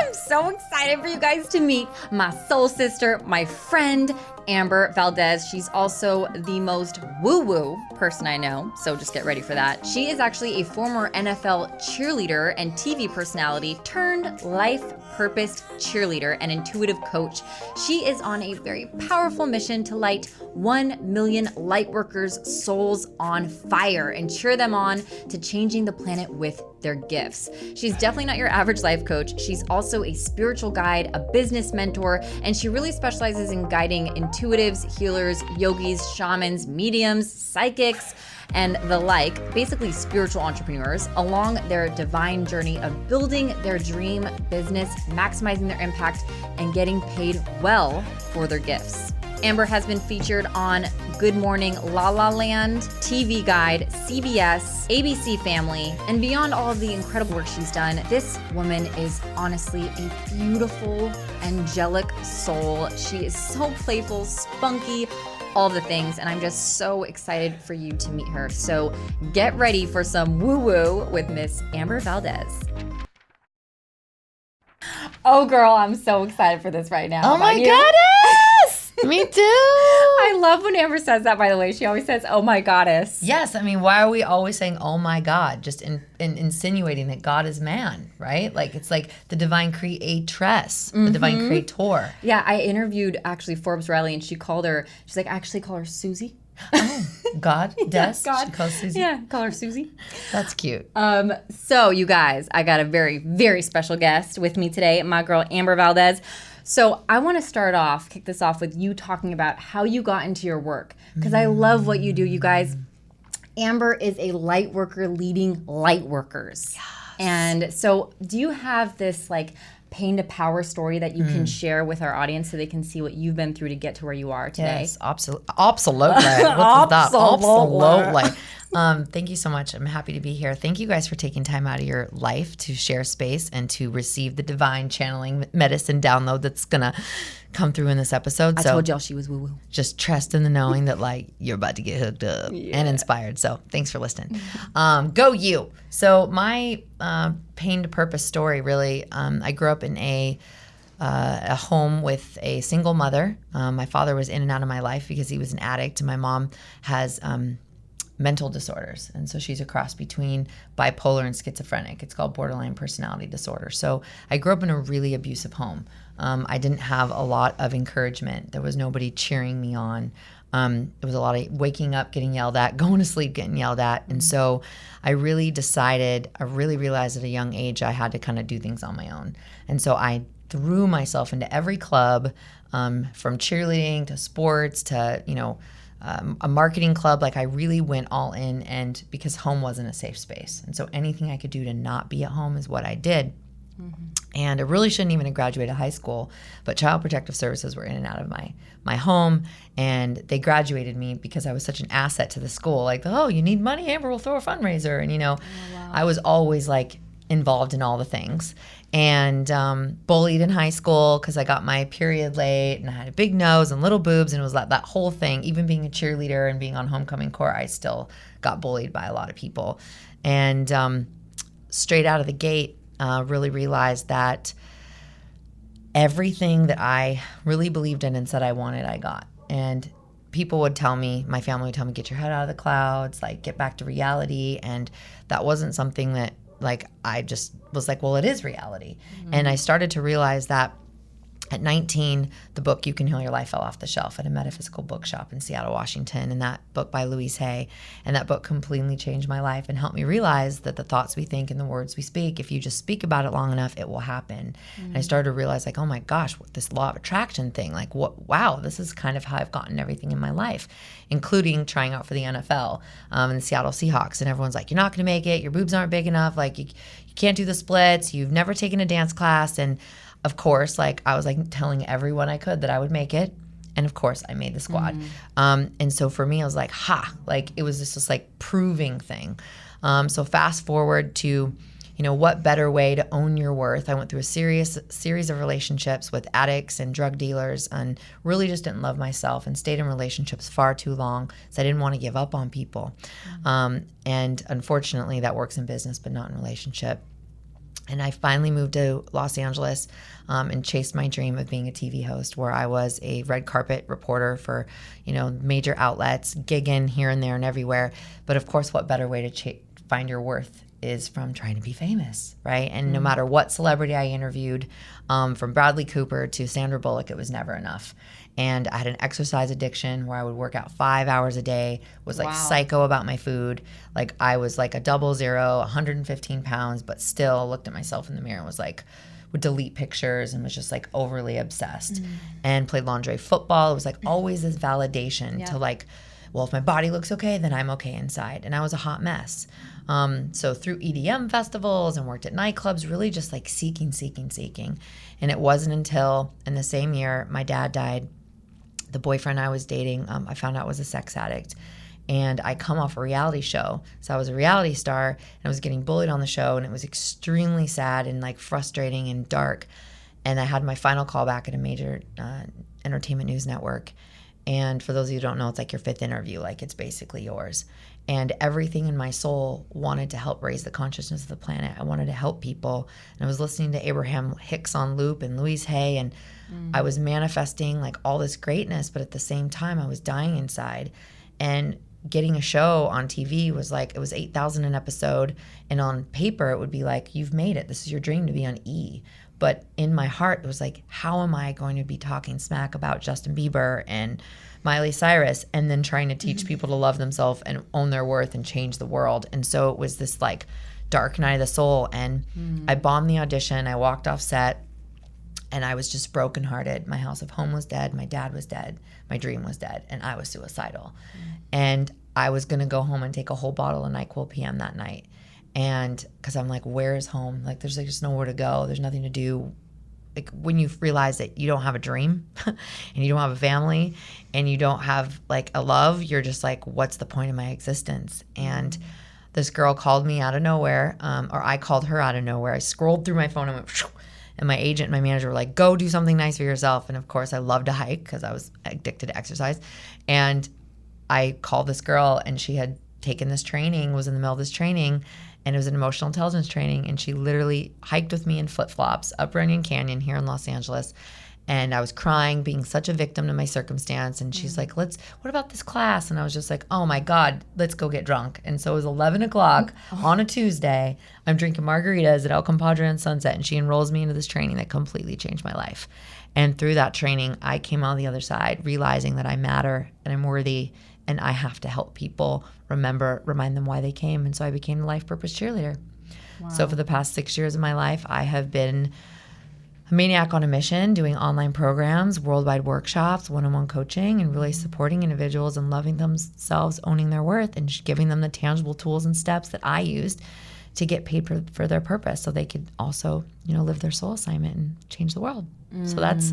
I'm so excited for you guys to meet my soul sister, my friend, Amber Valdez. She's also the most woo-woo person I know, so just get ready for that. She is actually a former NFL cheerleader and TV personality turned life purposed cheerleader and intuitive coach. She is on a very powerful mission to light 1 million lightworkers' souls on fire and cheer them on to changing the planet with their gifts. She's definitely not your average life coach. She's also a spiritual guide, a business mentor, and she really specializes in guiding intuitives, healers, yogis, shamans, mediums, psychics, and the like, basically spiritual entrepreneurs, along their divine journey of building their dream business, maximizing their impact, and getting paid well for their gifts. Amber has been featured on Good Morning La La Land, TV Guide, CBS, ABC Family, and beyond all of the incredible work she's done, this woman is honestly a beautiful, angelic soul. She is so playful, spunky, all the things, and I'm just so excited for you to meet her. So get ready for some woo-woo with Miss Amber Valdez. Oh girl, I'm so excited for this right now. Oh my goddess! Me too. I love when Amber says that, by the way. She always says, oh my goddess. Yes, I mean, why are we always saying, oh my God? Just insinuating that God is man, right? Like, it's like the divine creatress, the divine creator. Yeah, I interviewed actually Forbes Riley, and she's like, I actually call her Susie. Oh, God, Yeah, God. She calls Susie. Yeah, call her Susie. That's cute. So you guys, I got a very, very special guest with me today, my girl Amber Valdez. So I want to kick this off with you talking about how you got into your work, because I love what you do, you guys. Amber is a light worker leading light workers. Yes. And so do you have this like pain to power story that you can share with our audience so they can see what you've been through to get to where you are today? Yes, absolutely. What is that? Absolutely. Thank you so much. I'm happy to be here. Thank you guys for taking time out of your life to share space and to receive the divine channeling medicine download that's going to come through in this episode. I told y'all she was woo-woo. Just trust in the knowing that like you're about to get hooked up and inspired. So thanks for listening. Go you. So my pain to purpose story really, I grew up in a home with a single mother. My father was in and out of my life because he was an addict, and my mom has mental disorders. And so she's a cross between bipolar and schizophrenic. It's called borderline personality disorder. So I grew up in a really abusive home. I didn't have a lot of encouragement. There was nobody cheering me on. It was a lot of waking up, getting yelled at, going to sleep, getting yelled at. And so I really realized at a young age I had to kind of do things on my own. And so I threw myself into every club, from cheerleading to sports to, a marketing club. Like I really went all in, and because home wasn't a safe space. And so anything I could do to not be at home is what I did. Mm-hmm. And I really shouldn't even have graduated high school, but Child Protective Services were in and out of my home, and they graduated me because I was such an asset to the school. Like, oh, you need money? Amber, we'll throw a fundraiser. And, wow. I was always like involved in all the things. And bullied in high school because I got my period late, and I had a big nose and little boobs, and it was that whole thing. Even being a cheerleader and being on homecoming court, I still got bullied by a lot of people. And straight out of the gate, really realized that everything that I really believed in and said I wanted, I got. And people would tell me, my family would tell me, get your head out of the clouds, like get back to reality. And that wasn't something that like I just was like, well, it is reality. Mm-hmm. And I started to realize that at 19, the book You Can Heal Your Life fell off the shelf at a metaphysical bookshop in Seattle, Washington, and that book by Louise Hay. And that book completely changed my life and helped me realize that the thoughts we think and the words we speak, if you just speak about it long enough, it will happen. Mm-hmm. And I started to realize like, oh my gosh, this law of attraction thing, like wow, this is kind of how I've gotten everything in my life, including trying out for the NFL and the Seattle Seahawks. And everyone's like, you're not going to make it. Your boobs aren't big enough. Like you can't do the splits. You've never taken a dance class. And of course, like I was like telling everyone I could that I would make it. And of course I made the squad. And so for me, I was like, like it was just this like proving thing. So fast forward to, what better way to own your worth? I went through a series of relationships with addicts and drug dealers, and really just didn't love myself and stayed in relationships far too long. So I didn't want to give up on people. And unfortunately that works in business, but not in relationship. And I finally moved to Los Angeles and chased my dream of being a TV host, where I was a red carpet reporter for, major outlets, gigging here and there and everywhere. But of course, what better way to find your worth is from trying to be famous, right? And no matter what celebrity I interviewed, from Bradley Cooper to Sandra Bullock, it was never enough. And I had an exercise addiction where I would work out 5 hours a day, was like psycho about my food. Like I was like a 00, 115 pounds, but still looked at myself in the mirror and was like, would delete pictures and was just like overly obsessed. And played lingerie football. It was like always this validation to like, well, if my body looks okay, then I'm okay inside. And I was a hot mess. So through EDM festivals and worked at nightclubs, really just like seeking. And it wasn't until in the same year my dad died. The boyfriend I was dating, I found out was a sex addict. And I come off a reality show. So I was a reality star and I was getting bullied on the show, and it was extremely sad and like frustrating and dark. And I had my final call back at a major entertainment news network. And for those of you who don't know, it's like your 5th interview, like it's basically yours. And everything in my soul wanted to help raise the consciousness of the planet. I wanted to help people. And I was listening to Abraham Hicks on loop and Louise Hay, and I was manifesting like all this greatness, but at the same time I was dying inside. And getting a show on TV was like, it was $8,000 an episode, and on paper it would be like, you've made it. This is your dream to be on E. But in my heart, it was like, how am I going to be talking smack about Justin Bieber and Miley Cyrus and then trying to teach people to love themselves and own their worth and change the world? And so it was this like dark night of the soul. And I bombed the audition. I walked off set and I was just brokenhearted. My house of home was dead. My dad was dead. My dream was dead. And I was suicidal. And I was going to go home and take a whole bottle of NyQuil PM that night. And because I'm like, where is home? Like, there's like just nowhere to go. There's nothing to do. Like when you realize that you don't have a dream and you don't have a family and you don't have like a love, you're just like, what's the point of my existence? And this girl called me out of nowhere, or I called her out of nowhere. I scrolled through my phone and went, phew, and my agent and my manager were like, go do something nice for yourself. And of course I love to hike because I was addicted to exercise. And I called this girl, and she had taken this training, was in the middle of this training, and it was an emotional intelligence training. And she literally hiked with me in flip-flops up Runyon Canyon here in Los Angeles. And I was crying, being such a victim to my circumstance. And she's like, what about this class? And I was just like, oh my God, let's go get drunk. And so it was 11 o'clock on a Tuesday. I'm drinking margaritas at El Compadre on Sunset. And she enrolls me into this training that completely changed my life. And through that training, I came out the other side realizing that I matter and I'm worthy and I have to help people remind them why they came. And so I became the life purpose cheerleader. Wow. So for the past 6 years of my life, I have been a maniac on a mission, doing online programs, worldwide workshops, one-on-one coaching, and really supporting individuals and loving themselves, owning their worth, and just giving them the tangible tools and steps that I used to get paid for their purpose so they could also, live their soul assignment and change the world. So that's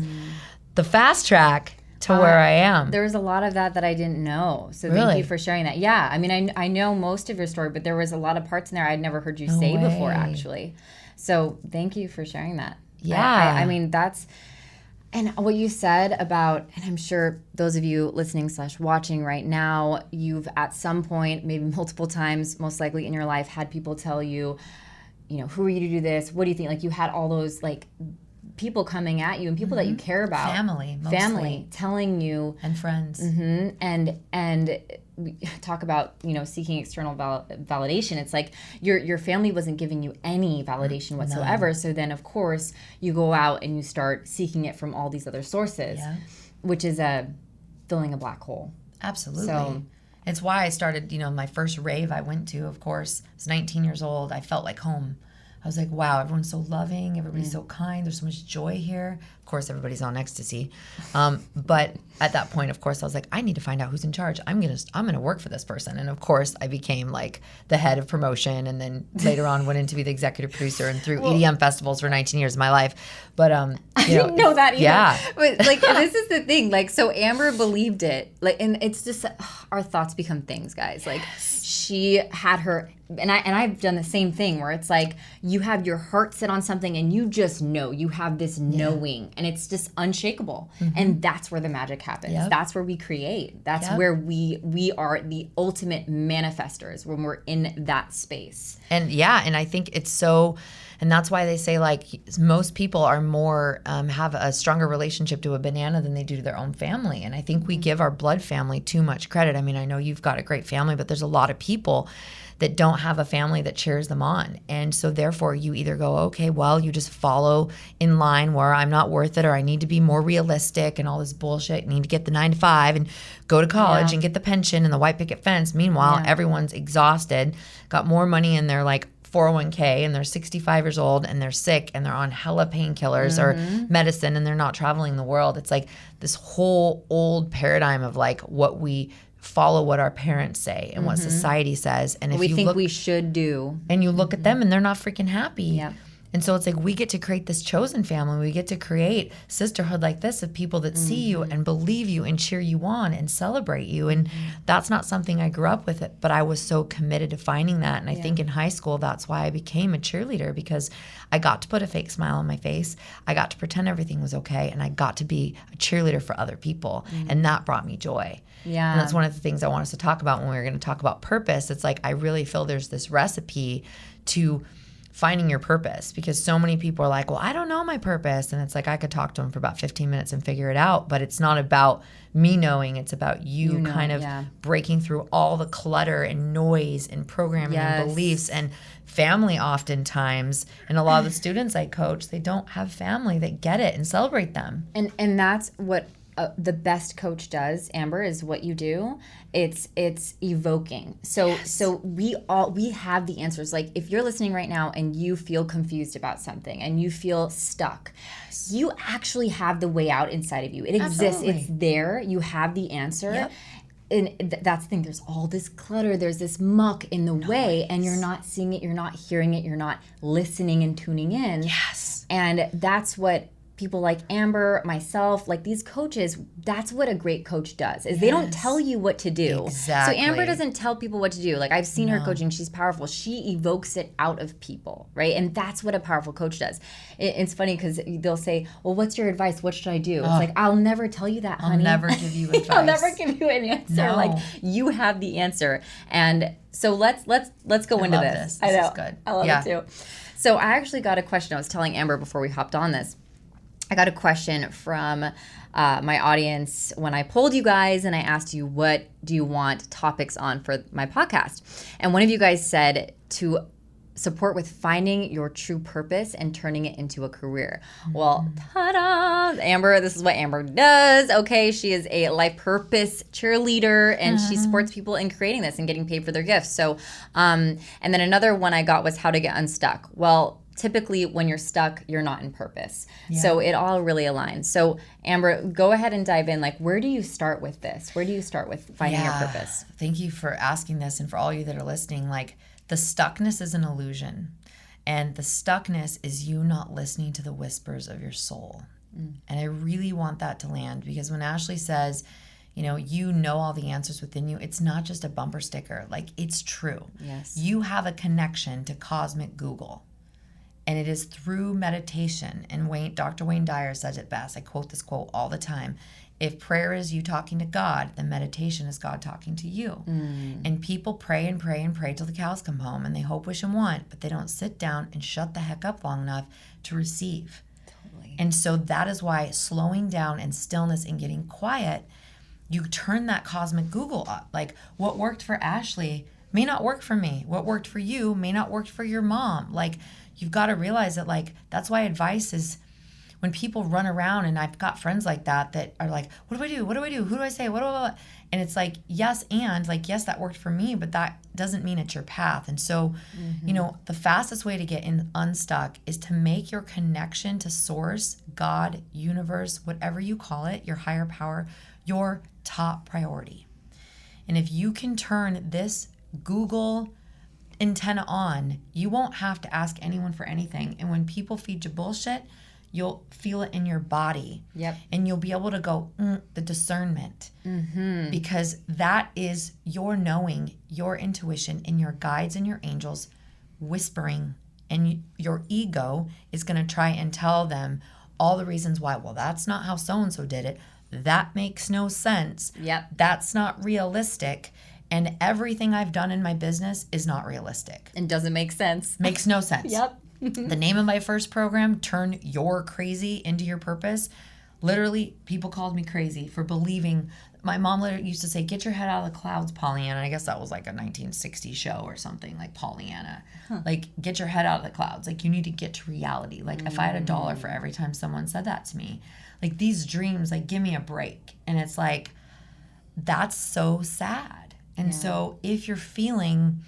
the fast track to where I am. There was a lot of that I didn't know. So really? Thank you for sharing that. Yeah. I mean, I know most of your story, but there was a lot of parts in there I'd never heard you say before, actually. So thank you for sharing that. Yeah. I mean, and what you said about, and I'm sure those of you listening / watching right now, you've at some point, maybe multiple times, most likely in your life, had people tell you, who are you to do this? What do you think? Like you had all those like people coming at you and people that you care about. Family telling you. And friends. And we talk about, seeking external validation. It's like your family wasn't giving you any validation whatsoever. No. So then, of course, you go out and you start seeking it from all these other sources, which is filling a black hole. Absolutely. So it's why I started, my first rave I went to, of course, I was 19 years old. I felt like home. I was like, wow, everyone's so loving. Everybody's so kind. There's so much joy here. Of course, everybody's on ecstasy. But at that point, of course, I was like, I need to find out who's in charge. I'm gonna work for this person. And of course, I became like the head of promotion, and then later on went into be the executive producer and through EDM festivals for 19 years of my life. But I didn't know that either. Yeah. But like this is the thing. Like so, Amber believed it. Like, and it's just our thoughts become things, guys. Like she had her. And I've done the same thing where it's like you have your heart set on something and you just know, you have this knowing and it's just unshakable. And that's where the magic happens. That's where we create. That's where we are the ultimate manifestors when we're in that space. And I think it's so, And that's why they say like most people are more, have a stronger relationship to a banana than they do to their own family. And I think we give our blood family too much credit. I mean, I know you've got a great family, but there's a lot of people that don't have a family that cheers them on. And so therefore you either go, okay, well, you just follow in line where I'm not worth it, or I need to be more realistic and all this bullshit. I need to get the 9 to 5 and go to college and get the pension and the white picket fence. Meanwhile, everyone's exhausted, got more money in their like 401k, and they're 65 years old and they're sick and they're on hella painkillers or medicine, and they're not traveling the world. It's like this whole old paradigm of like what we follow, what our parents say and what society says, and if we you think look, we should do, and you look at them and they're not freaking happy. Yep. And so it's like we get to create this chosen family. We get to create sisterhood like this of people that see you and believe you and cheer you on and celebrate you. And that's not something I grew up with, it, but I was so committed to finding that. And I think in high school, that's why I became a cheerleader, because I got to put a fake smile on my face. I got to pretend everything was okay. And I got to be a cheerleader for other people. And that brought me joy. Yeah. And that's one of the things I want us to talk about when we're going to talk about purpose. It's like I really feel there's this recipe to finding your purpose, because so many people are like, well, I don't know my purpose. And it's like I could talk to them for about 15 minutes and figure it out. But it's not about me knowing. It's about you kind of breaking through all the clutter and noise and programming and beliefs and family oftentimes. And a lot of the students I coach, they don't have family that get it and celebrate them. And that's what the best coach does, Amber, is what you do. It's evoking. So we have the answers. Like if you're listening right now and you feel confused about something and you feel stuck, you actually have the way out inside of you. It exists. It's there. You have the answer. Yep. And that's the thing. There's all this clutter. There's this muck in the way, and you're not seeing it. You're not hearing it. You're not listening and tuning in. Yes. And that's what people like Amber, myself, like these coaches, that's what a great coach does, is they don't tell you what to do. Exactly. So Amber doesn't tell people what to do. Like I've seen her coaching, she's powerful. She evokes it out of people, right? And that's what a powerful coach does. It's funny because they'll say, well, what's your advice? What should I do? It's like, I'll never tell you that, honey. I'll never give you advice. I'll never give you an answer. No. Like you have the answer. And so let's go into this. This is good. I love it too. So I actually got a question. I was telling Amber before we hopped on this. I got a question from my audience when I polled you guys and I asked you, what do you want topics on for my podcast? And one of you guys said to support with finding your true purpose and turning it into a career. Well, ta-da! Amber, this is what Amber does. Okay, she is a life purpose cheerleader, and she supports people in creating this and getting paid for their gifts. So, and then another one I got was how to get unstuck. Well, typically when you're stuck, you're not in purpose. Yeah. So it all really aligns. So Amber, go ahead and dive in. Like, where do you start with this? Where do you start with finding your purpose? Thank you for asking this. And for all you that are listening, like the stuckness is an illusion. And the stuckness is you not listening to the whispers of your soul. And I really want that to land, because when Ashley says, you know all the answers within you, it's not just a bumper sticker. Like, it's true. Yes. You have a connection to cosmic Google. And it is through meditation. And Dr. Wayne Dyer says it best. I quote this quote all the time. If prayer is you talking to God, then meditation is God talking to you. And people pray and pray and pray till the cows come home, and they hope, wish, and want, but they don't sit down and shut the heck up long enough to receive. Totally. And so that is why slowing down and stillness and getting quiet, you turn that cosmic Google up. Like, what worked for Ashley may not work for me. What worked for you may not work for your mom. Like, you've got to realize that, like, that's why advice is, when people run around, and I've got friends like that are like, what do I do? What do I do? Who do I say? What? And it's like, yes, that worked for me, but that doesn't mean it's your path. And so, the fastest way to get unstuck is to make your connection to source, God, universe, whatever you call it, your higher power, your top priority. And if you can turn this Google antenna on, you won't have to ask anyone for anything. And when people feed you bullshit, you'll feel it in your body. Yep. And you'll be able to go, the discernment. Because that is your knowing, your intuition, and your guides and your angels whispering. And your ego is going to try and tell them all the reasons why. Well, that's not how so-and-so did it. That makes no sense. Yep. That's not realistic. And everything I've done in my business is not realistic. And doesn't make sense. Makes no sense. Yep. The name of my first program, Turn Your Crazy into Your Purpose. Literally, people called me crazy for believing. My mom literally used to say, get your head out of the clouds, Pollyanna. I guess that was like a 1960s show or something, like Pollyanna. Like, get your head out of the clouds. Like, you need to get to reality. Like, if I had $1 for every time someone said that to me, like, these dreams, like, give me a break. And it's like, that's so sad. And so if you're feeling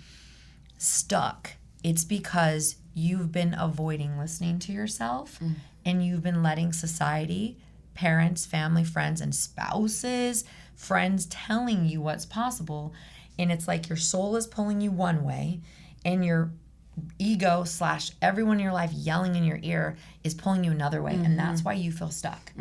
stuck, it's because you've been avoiding listening to yourself and you've been letting society, parents, family, friends, and spouses, friends telling you what's possible. And it's like your soul is pulling you one way and your ego / everyone in your life yelling in your ear is pulling you another way. And that's why you feel stuck.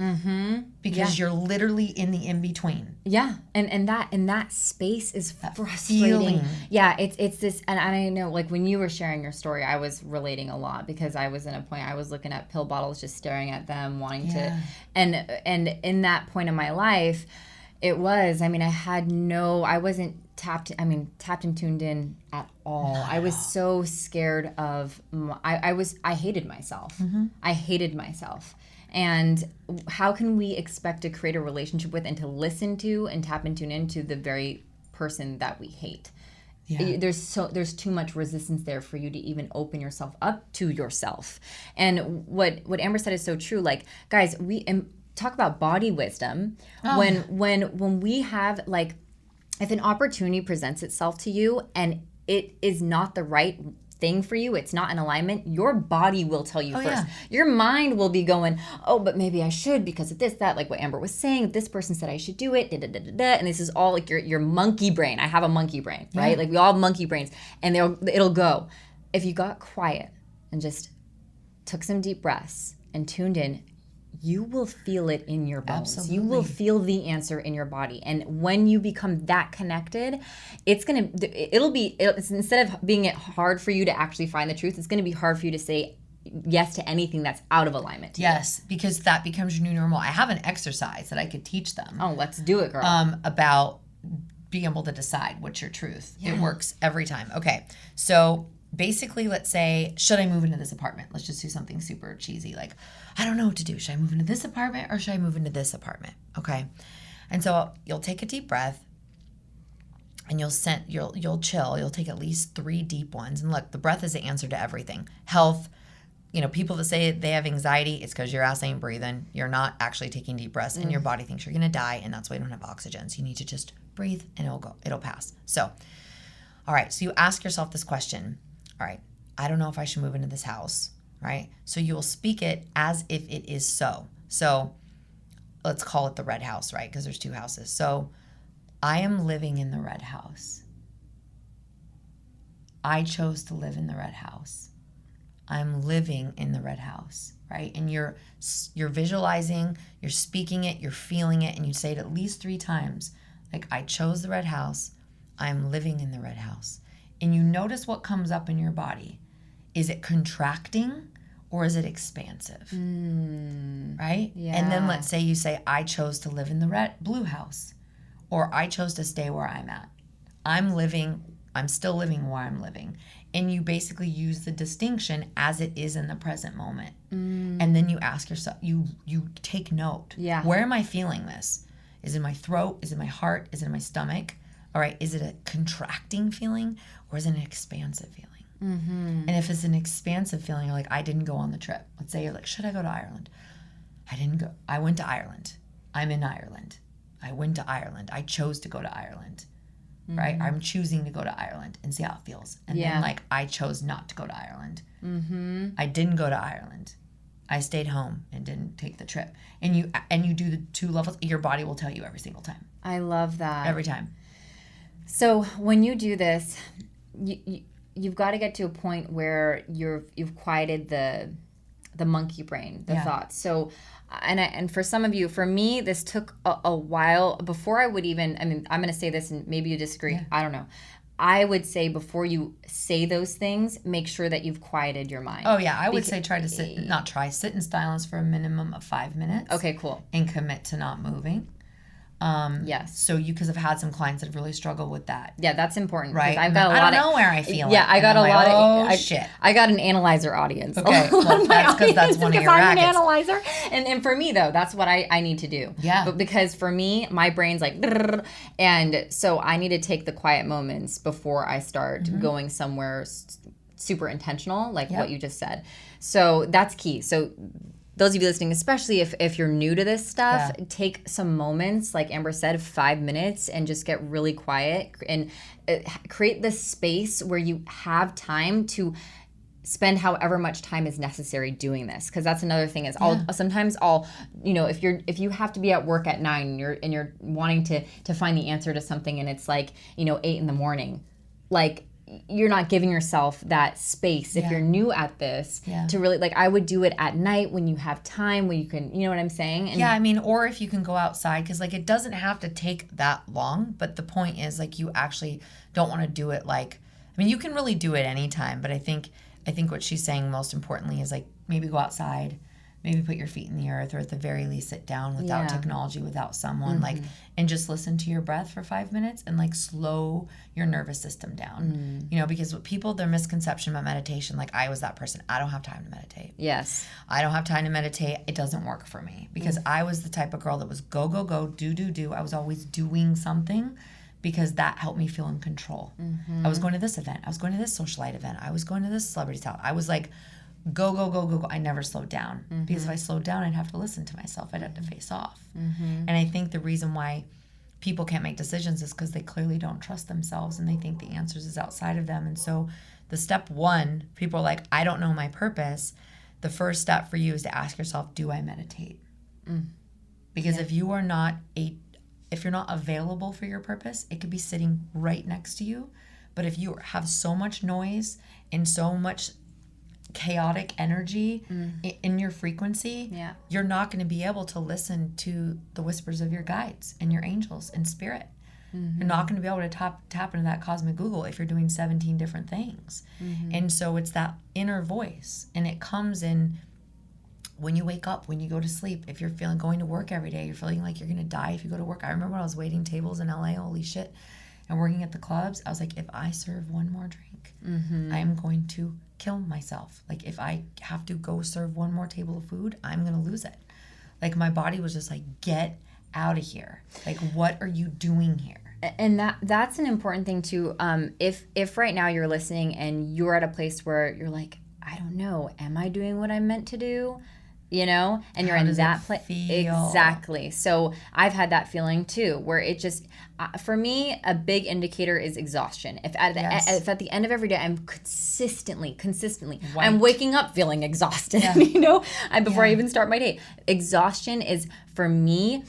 Because you're literally in the in-between. Yeah. And that space is frustrating. Feeling. Yeah, it's this, and I know, like, when you were sharing your story, I was relating a lot because I was in a point, I was looking at pill bottles, just staring at them, wanting to, and in that point in my life, it was, I mean, I wasn't tapped and tuned in at all. I was so scared of, I hated myself. I hated myself. And how can we expect to create a relationship with and to listen to and tap and tune into the very person that we hate? Yeah. There's too much resistance there for you to even open yourself up to yourself. And what Amber said is so true. Like, guys, we talk about body wisdom. When we have, like, if an opportunity presents itself to you and it is not the right thing for you, it's not in alignment, your body will tell you first. Yeah. Your mind will be going, oh, but maybe I should because of this, that, like what Amber was saying, this person said I should do it, and this is all like your monkey brain. I have a monkey brain, right? Like we all have monkey brains, and it'll go. If you got quiet and just took some deep breaths and tuned in, you will feel it in your bones. Absolutely. You will feel the answer in your body. And when you become that connected, it's instead of being it hard for you to actually find the truth, it's going to be hard for you to say yes to anything that's out of alignment to you. Because that becomes your new normal. I have an exercise that I could teach them. Oh, let's do it, girl. About being able to decide what's your truth. Yeah. It works every time. Okay, so basically, let's say, should I move into this apartment? Let's just do something super cheesy. Like, I don't know what to do. Should I move into this apartment or should I move into this apartment? Okay. And so you'll take a deep breath and you'll chill. You'll take at least 3 deep ones. And look, the breath is the answer to everything. Health, people that say they have anxiety, it's because your ass ain't breathing. You're not actually taking deep breaths and your body thinks you're going to die, and that's why you don't have oxygen. So you need to just breathe and it'll pass. So, all right. So you ask yourself this question. All right, I don't know if I should move into this house, right? So you will speak it as if it is so. So let's call it the red house, right? Because there's 2 houses. So I am living in the red house. I chose to live in the red house. I'm living in the red house, right? And you're visualizing, you're speaking it, you're feeling it, and you say it at least 3 times. Like, I chose the red house. I'm living in the red house. And you notice what comes up in your body. Is it contracting or is it expansive? Right? Yeah. And then let's say you say, I chose to live in the blue house, or I chose to stay where I'm at. I'm still living where I'm living. And you basically use the distinction as it is in the present moment. And then you ask yourself, you take note. Yeah. Where am I feeling this? Is it in my throat? Is it in my heart? Is it in my stomach? All right, is it a contracting feeling or is it an expansive feeling? And if it's an expansive feeling, you're like, I didn't go on the trip. Let's say you're like, should I go to Ireland? I didn't go. I went to Ireland. I'm in Ireland. I went to Ireland. I chose to go to Ireland, right? I'm choosing to go to Ireland and see how it feels. And then, like, I chose not to go to Ireland. I didn't go to Ireland. I stayed home and didn't take the trip. And you do the 2 levels. Your body will tell you every single time. I love that. Every time. So when you do this, you've got to get to a point where you've quieted the monkey brain, the thoughts. So, and for some of you, for me, this took a while before I would even. I mean, I'm going to say this, and maybe you disagree. Yeah. I don't know. I would say before you say those things, make sure that you've quieted your mind. Oh yeah, I would say sit in silence for a minimum of 5 minutes. Okay, cool. And commit to not moving. Yes. So because I've had some clients that have really struggled with that. Yeah, that's important. Right. I've got a lot I don't know where I feel. Yeah, I got a lot of. Shit. I got an analyzer audience. Okay, well, that's because that's one of your I'm rackets. an analyzer, and for me though, that's what I need to do. Yeah. But because for me, my brain's like, and so I need to take the quiet moments before I start going somewhere super intentional, like what you just said. So that's key. So those of you listening, especially if you're new to this stuff, take some moments, like Amber said, 5 minutes, and just get really quiet and create this space where you have time to spend however much time is necessary doing this. Because that's another thing is sometimes if you have to be at work at 9 and you're wanting to find the answer to something, and it's like 8 a.m, like you're not giving yourself that space if you're new at this to really, like, I would do it at night when you have time, when you can, you know what I'm saying? And I mean, or if you can go outside, because like it doesn't have to take that long, but the point is like you actually don't want to do it like, I mean, you can really do it anytime, but I think what she's saying most importantly is like maybe go outside, maybe put your feet in the earth, or at the very least sit down without technology, without someone, like, and just listen to your breath for 5 minutes and like slow your nervous system down. Because what people, their misconception about meditation, like I was that person. I don't have time to meditate. Yes. I don't have time to meditate. It doesn't work for me because I was the type of girl that was go, go, go, do. I was always doing something because that helped me feel in control. I was going to this event. I was going to this socialite event. I was going to this celebrity talk. I was like, go. I never slowed down because if I slowed down, I'd have to listen to myself. I'd have to face off. And I think the reason why people can't make decisions is because they clearly don't trust themselves and they think the answers is outside of them. And so the step one, people are like, I don't know my purpose. The first step for you is to ask yourself, do I meditate? Because if you're not available for your purpose, it could be sitting right next to you. But if you have so much noise and so much chaotic energy in your frequency, you're not going to be able to listen to the whispers of your guides and your angels and spirit. You're not going to be able to tap into that cosmic Google if you're doing 17 different things. And so it's that inner voice, and it comes in when you wake up, when you go to sleep, if you're feeling going to work every day, you're feeling like you're going to die if you go to work. I remember when I was waiting tables in LA, holy shit, and working at the clubs, I was like, if I serve one more drink, I am going to kill myself. Like if I have to go serve one more table of food, I'm going to lose it. Like my body was just like, get out of here. Like, what are you doing here? And that's an important thing too. If right now you're listening and you're at a place where you're like, I don't know, am I doing what I'm meant to do? And you're in that place. Exactly. So I've had that feeling too, where it just, for me, a big indicator is exhaustion. If at the end of every day, I'm consistently, I'm waking up feeling exhausted, before I even start my day. Exhaustion is, for me,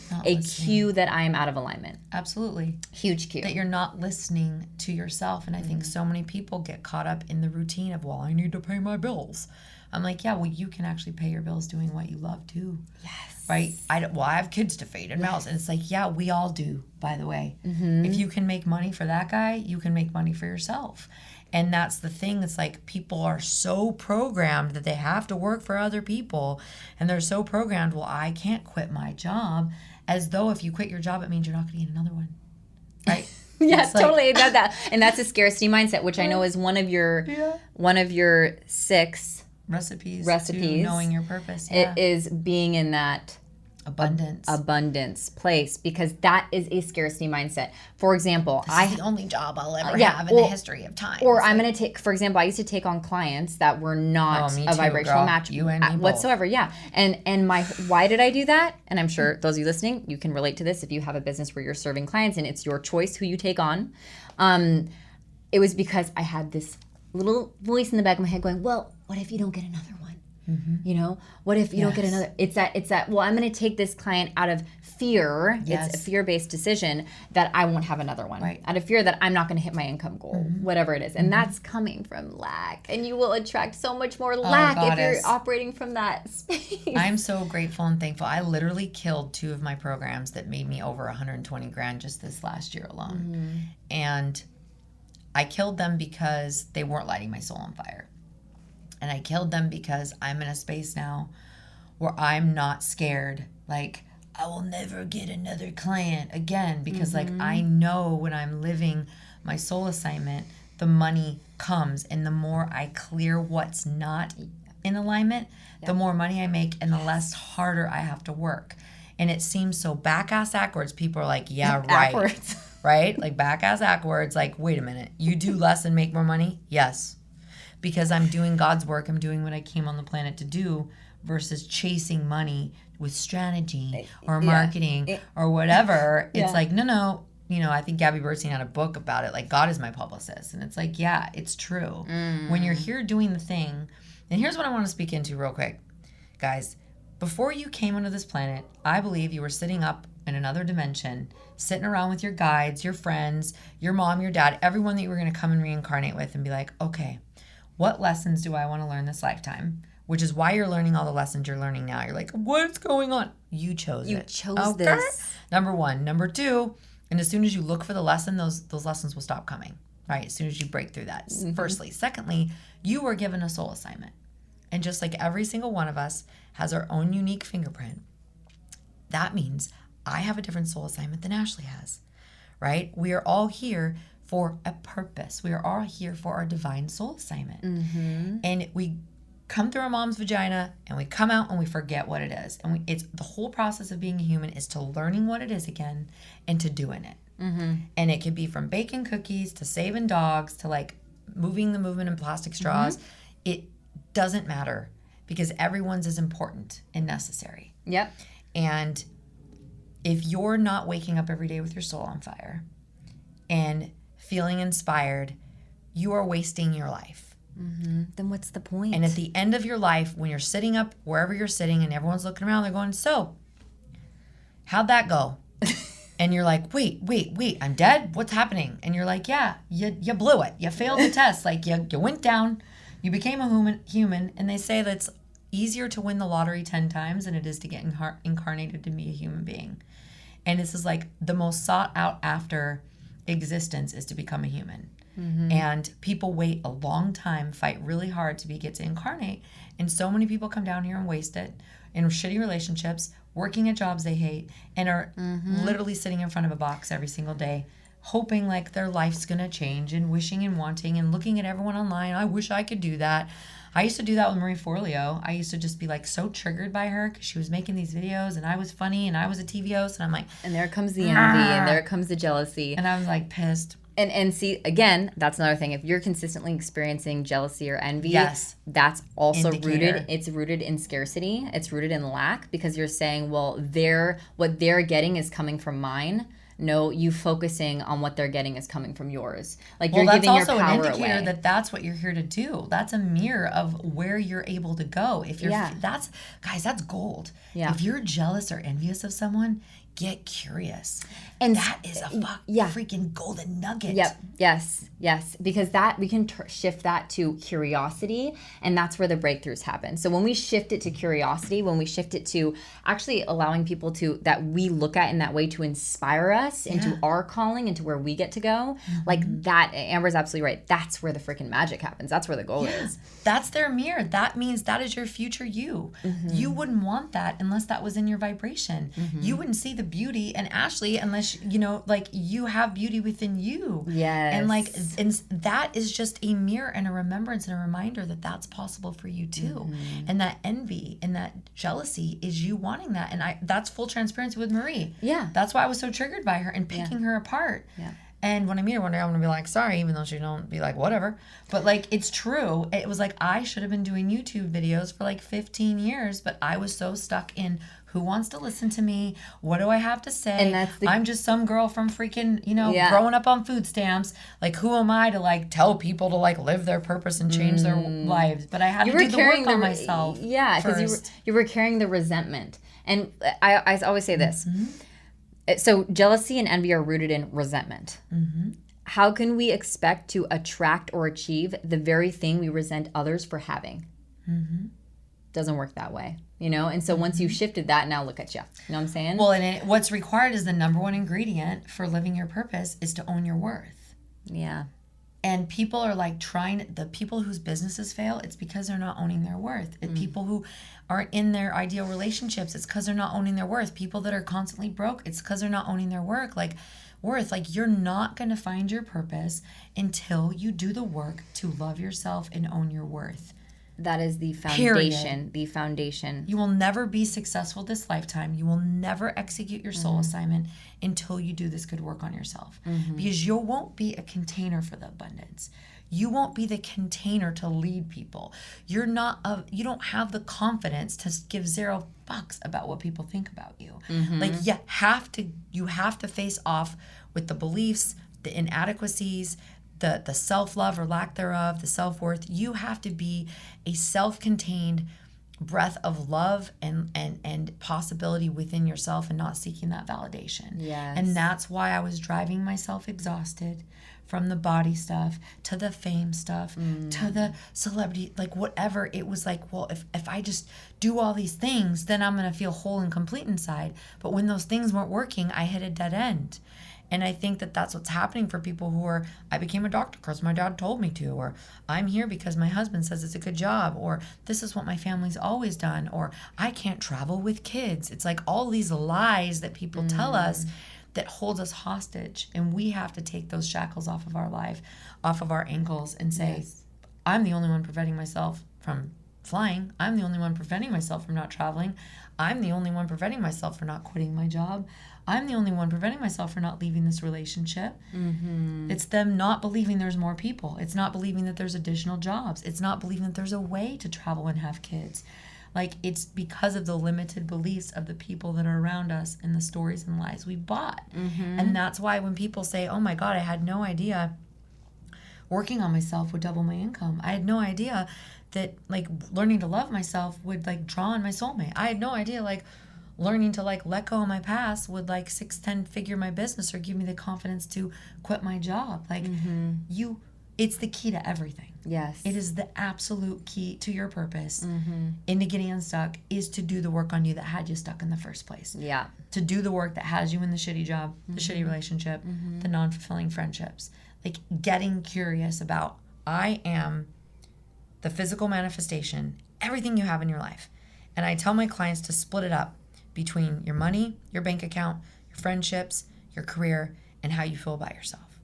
cue that I am out of alignment. Absolutely. Huge cue. That you're not listening to yourself. And I think so many people get caught up in the routine of, well, I need to pay my bills. I'm like, yeah, well, you can actually pay your bills doing what you love too. Yes. Right? I have kids to feed and mouths. And it's like, yeah, we all do, by the way. If you can make money for that guy, you can make money for yourself. And that's the thing. It's like people are so programmed that they have to work for other people. And they're so programmed, well, I can't quit my job. As though if you quit your job, it means you're not going to get another one. Right? Yes, totally. I got that. And that's a scarcity mindset, which I know is one of your 6 recipes to knowing your purpose. It is being in that abundance place, because that is a scarcity mindset. For example, this is the only job I'll ever have in the history of time. Or I'm going to take, for example, I used to take on clients that were not a vibrational match whatsoever. Yeah. And why did I do that? And I'm sure those of you listening, you can relate to this if you have a business where you're serving clients and it's your choice who you take on. It was because I had this little voice in the back of my head going, well, what if you don't get another one? What if you don't get another? It's that, well, I'm going to take this client out of fear. Yes. It's a fear-based decision that I won't have another one. Right. Out of fear that I'm not going to hit my income goal, whatever it is. And that's coming from lack. And you will attract so much more lack if you're operating from that space. I'm so grateful and thankful. I literally killed 2 of my programs that made me over 120 grand just this last year alone. And I killed them because they weren't lighting my soul on fire. And I killed them because I'm in a space now where I'm not scared. Like, I will never get another client again because like I know when I'm living my soul assignment, the money comes, and the more I clear what's not in alignment, the more money I make and the less harder I have to work. And it seems so back-ass backwards. People are like, yeah, right. Backwards. Right? Like back-ass backwards. Like, wait a minute. You do less and make more money? Yes. Because I'm doing God's work. I'm doing what I came on the planet to do versus chasing money with strategy or marketing or whatever. It's like, no. You know, I think Gabby Bernstein had a book about it. Like, God is my publicist. And it's like, yeah, it's true. When you're here doing the thing. And here's what I want to speak into real quick. Guys, before you came onto this planet, I believe you were sitting up in another dimension, sitting around with your guides, your friends, your mom, your dad, everyone that you were going to come and reincarnate with and be like, okay, what lessons do I want to learn this lifetime? Which is why you're learning all the lessons you're learning now. You're like, what's going on? You chose it. You chose this. Number one. Number two, and as soon as you look for the lesson, those lessons will stop coming, right? As soon as you break through that, firstly. Secondly, you were given a soul assignment. And just like every single one of us has our own unique fingerprint, that means I have a different soul assignment than Ashley has, right? We are all here for a purpose. We are all here for our divine soul assignment. And we come through our mom's vagina and we come out and we forget what it is. And it's the whole process of being a human is to learning what it is again and to doing it. And it could be from baking cookies to saving dogs to like moving the movement in plastic straws. It doesn't matter because everyone's is important and necessary. Yep. And if you're not waking up every day with your soul on fire and feeling inspired, you are wasting your life. Then what's the point? And at the end of your life, when you're sitting up wherever you're sitting and everyone's looking around, they're going, so, how'd that go? And you're like, wait, I'm dead? What's happening? And you're like, yeah, you blew it. You failed the test. Like, you went down. You became a human. And they say that it's easier to win the lottery 10 times than it is to get incarnated to be a human being. And this is like the most sought out after existence is to become a human. And people wait a long time, fight really hard to get to incarnate. And so many people come down here and waste it in shitty relationships, working at jobs they hate, and are literally sitting in front of a box every single day, hoping like their life's going to change and wishing and wanting and looking at everyone online. I wish I could do that. I used to do that with Marie Forleo. I used to just be like so triggered by her because she was making these videos and I was funny and I was a TV host and I'm like, and there comes the envy and there comes the jealousy. And I was like pissed. And see, again, that's another thing. If you're consistently experiencing jealousy or envy, that's also rooted. It's rooted in scarcity. It's rooted in lack because you're saying, well, what they're getting is coming from mine. No, you focusing on what they're getting is coming from yours. Like you're giving your power away. Well, that's also an indicator that that's what you're here to do. That's a mirror of where you're able to go. If you're, that's gold. Yeah. If you're jealous or envious of someone, get curious. And that is a freaking golden nugget. Yep. Yes. Because that we can shift that to curiosity, and that's where the breakthroughs happen. So when we shift it to curiosity, when we shift it to actually allowing people to that we look at in that way to inspire us into our calling, into where we get to go, like that. Amber's absolutely right. That's where the freaking magic happens. That's where the gold is. That's their mirror. That means that is your future you. You wouldn't want that unless that was in your vibration. You wouldn't see the beauty in Ashley unless like you have beauty within you. Yes. And that is just a mirror and a remembrance and a reminder that that's possible for you too. And that envy and that jealousy is you wanting that. And that's full transparency with Marie. Yeah. That's why I was so triggered by her and picking her apart. Yeah. And when I meet her one day, I'm going to be like, sorry, even though she don't be like, whatever. But like, it's true. It was like, I should have been doing YouTube videos for like 15 years, but I was so stuck in who wants to listen to me? What do I have to say? And I'm just some girl from freaking, growing up on food stamps. Like, who am I to like tell people to like live their purpose and change their lives? But I had to do the work on myself. Yeah, because you were carrying the resentment. And I always say this. So jealousy and envy are rooted in resentment. How can we expect to attract or achieve the very thing we resent others for having? Doesn't work that way, And so once you shifted that, now look at you. You know what I'm saying? Well, and what's required is the number one ingredient for living your purpose is to own your worth. Yeah. And people are like the people whose businesses fail, it's because they're not owning their worth. And people who aren't in their ideal relationships, it's because they're not owning their worth. People that are constantly broke, it's because they're not owning their worth. Like you're not going to find your purpose until you do the work to love yourself and own your worth. That is the foundation. Period. The foundation. You will never be successful this lifetime. You will never execute your soul assignment until you do this good work on yourself. Because you won't be a container for the abundance. You won't be the container to lead people. You don't have the confidence to give 0 fucks about what people think about you. Like you have to face off with the beliefs, the inadequacies, the self-love or lack thereof, the self-worth. You have to be a self-contained breath of love and possibility within yourself and not seeking that validation. Yes. And that's why I was driving myself exhausted from the body stuff to the fame stuff to the celebrity, like whatever. It was like, well, if I just do all these things, then I'm going to feel whole and complete inside. But when those things weren't working, I hit a dead end. And I think that that's what's happening for people who are, I became a doctor because my dad told me to, or I'm here because my husband says it's a good job, or this is what my family's always done, or I can't travel with kids. It's like all these lies that people tell us that holds us hostage. And we have to take those shackles off of our life, off of our ankles and say, I'm the only one preventing myself from flying. I'm the only one preventing myself from not traveling. I'm the only one preventing myself from not quitting my job. I'm the only one preventing myself from not leaving this relationship. It's them not believing there's more people. It's not believing that there's additional jobs. It's not believing that there's a way to travel and have kids. Like, it's because of the limited beliefs of the people that are around us and the stories and lies we bought. And that's why when people say, oh my God, I had no idea working on myself would double my income. I had no idea that like learning to love myself would like draw on my soulmate. I had no idea like learning to like let go of my past would like 6-10 figure my business or give me the confidence to quit my job. Like it's the key to everything. Yes. It is the absolute key to your purpose into getting unstuck is to do the work on you that had you stuck in the first place. Yeah. To do the work that has you in the shitty job, the shitty relationship, the non-fulfilling friendships. Like getting curious about, I am the physical manifestation, everything you have in your life. And I tell my clients to split it up between your money, your bank account, your friendships, your career, and how you feel about yourself.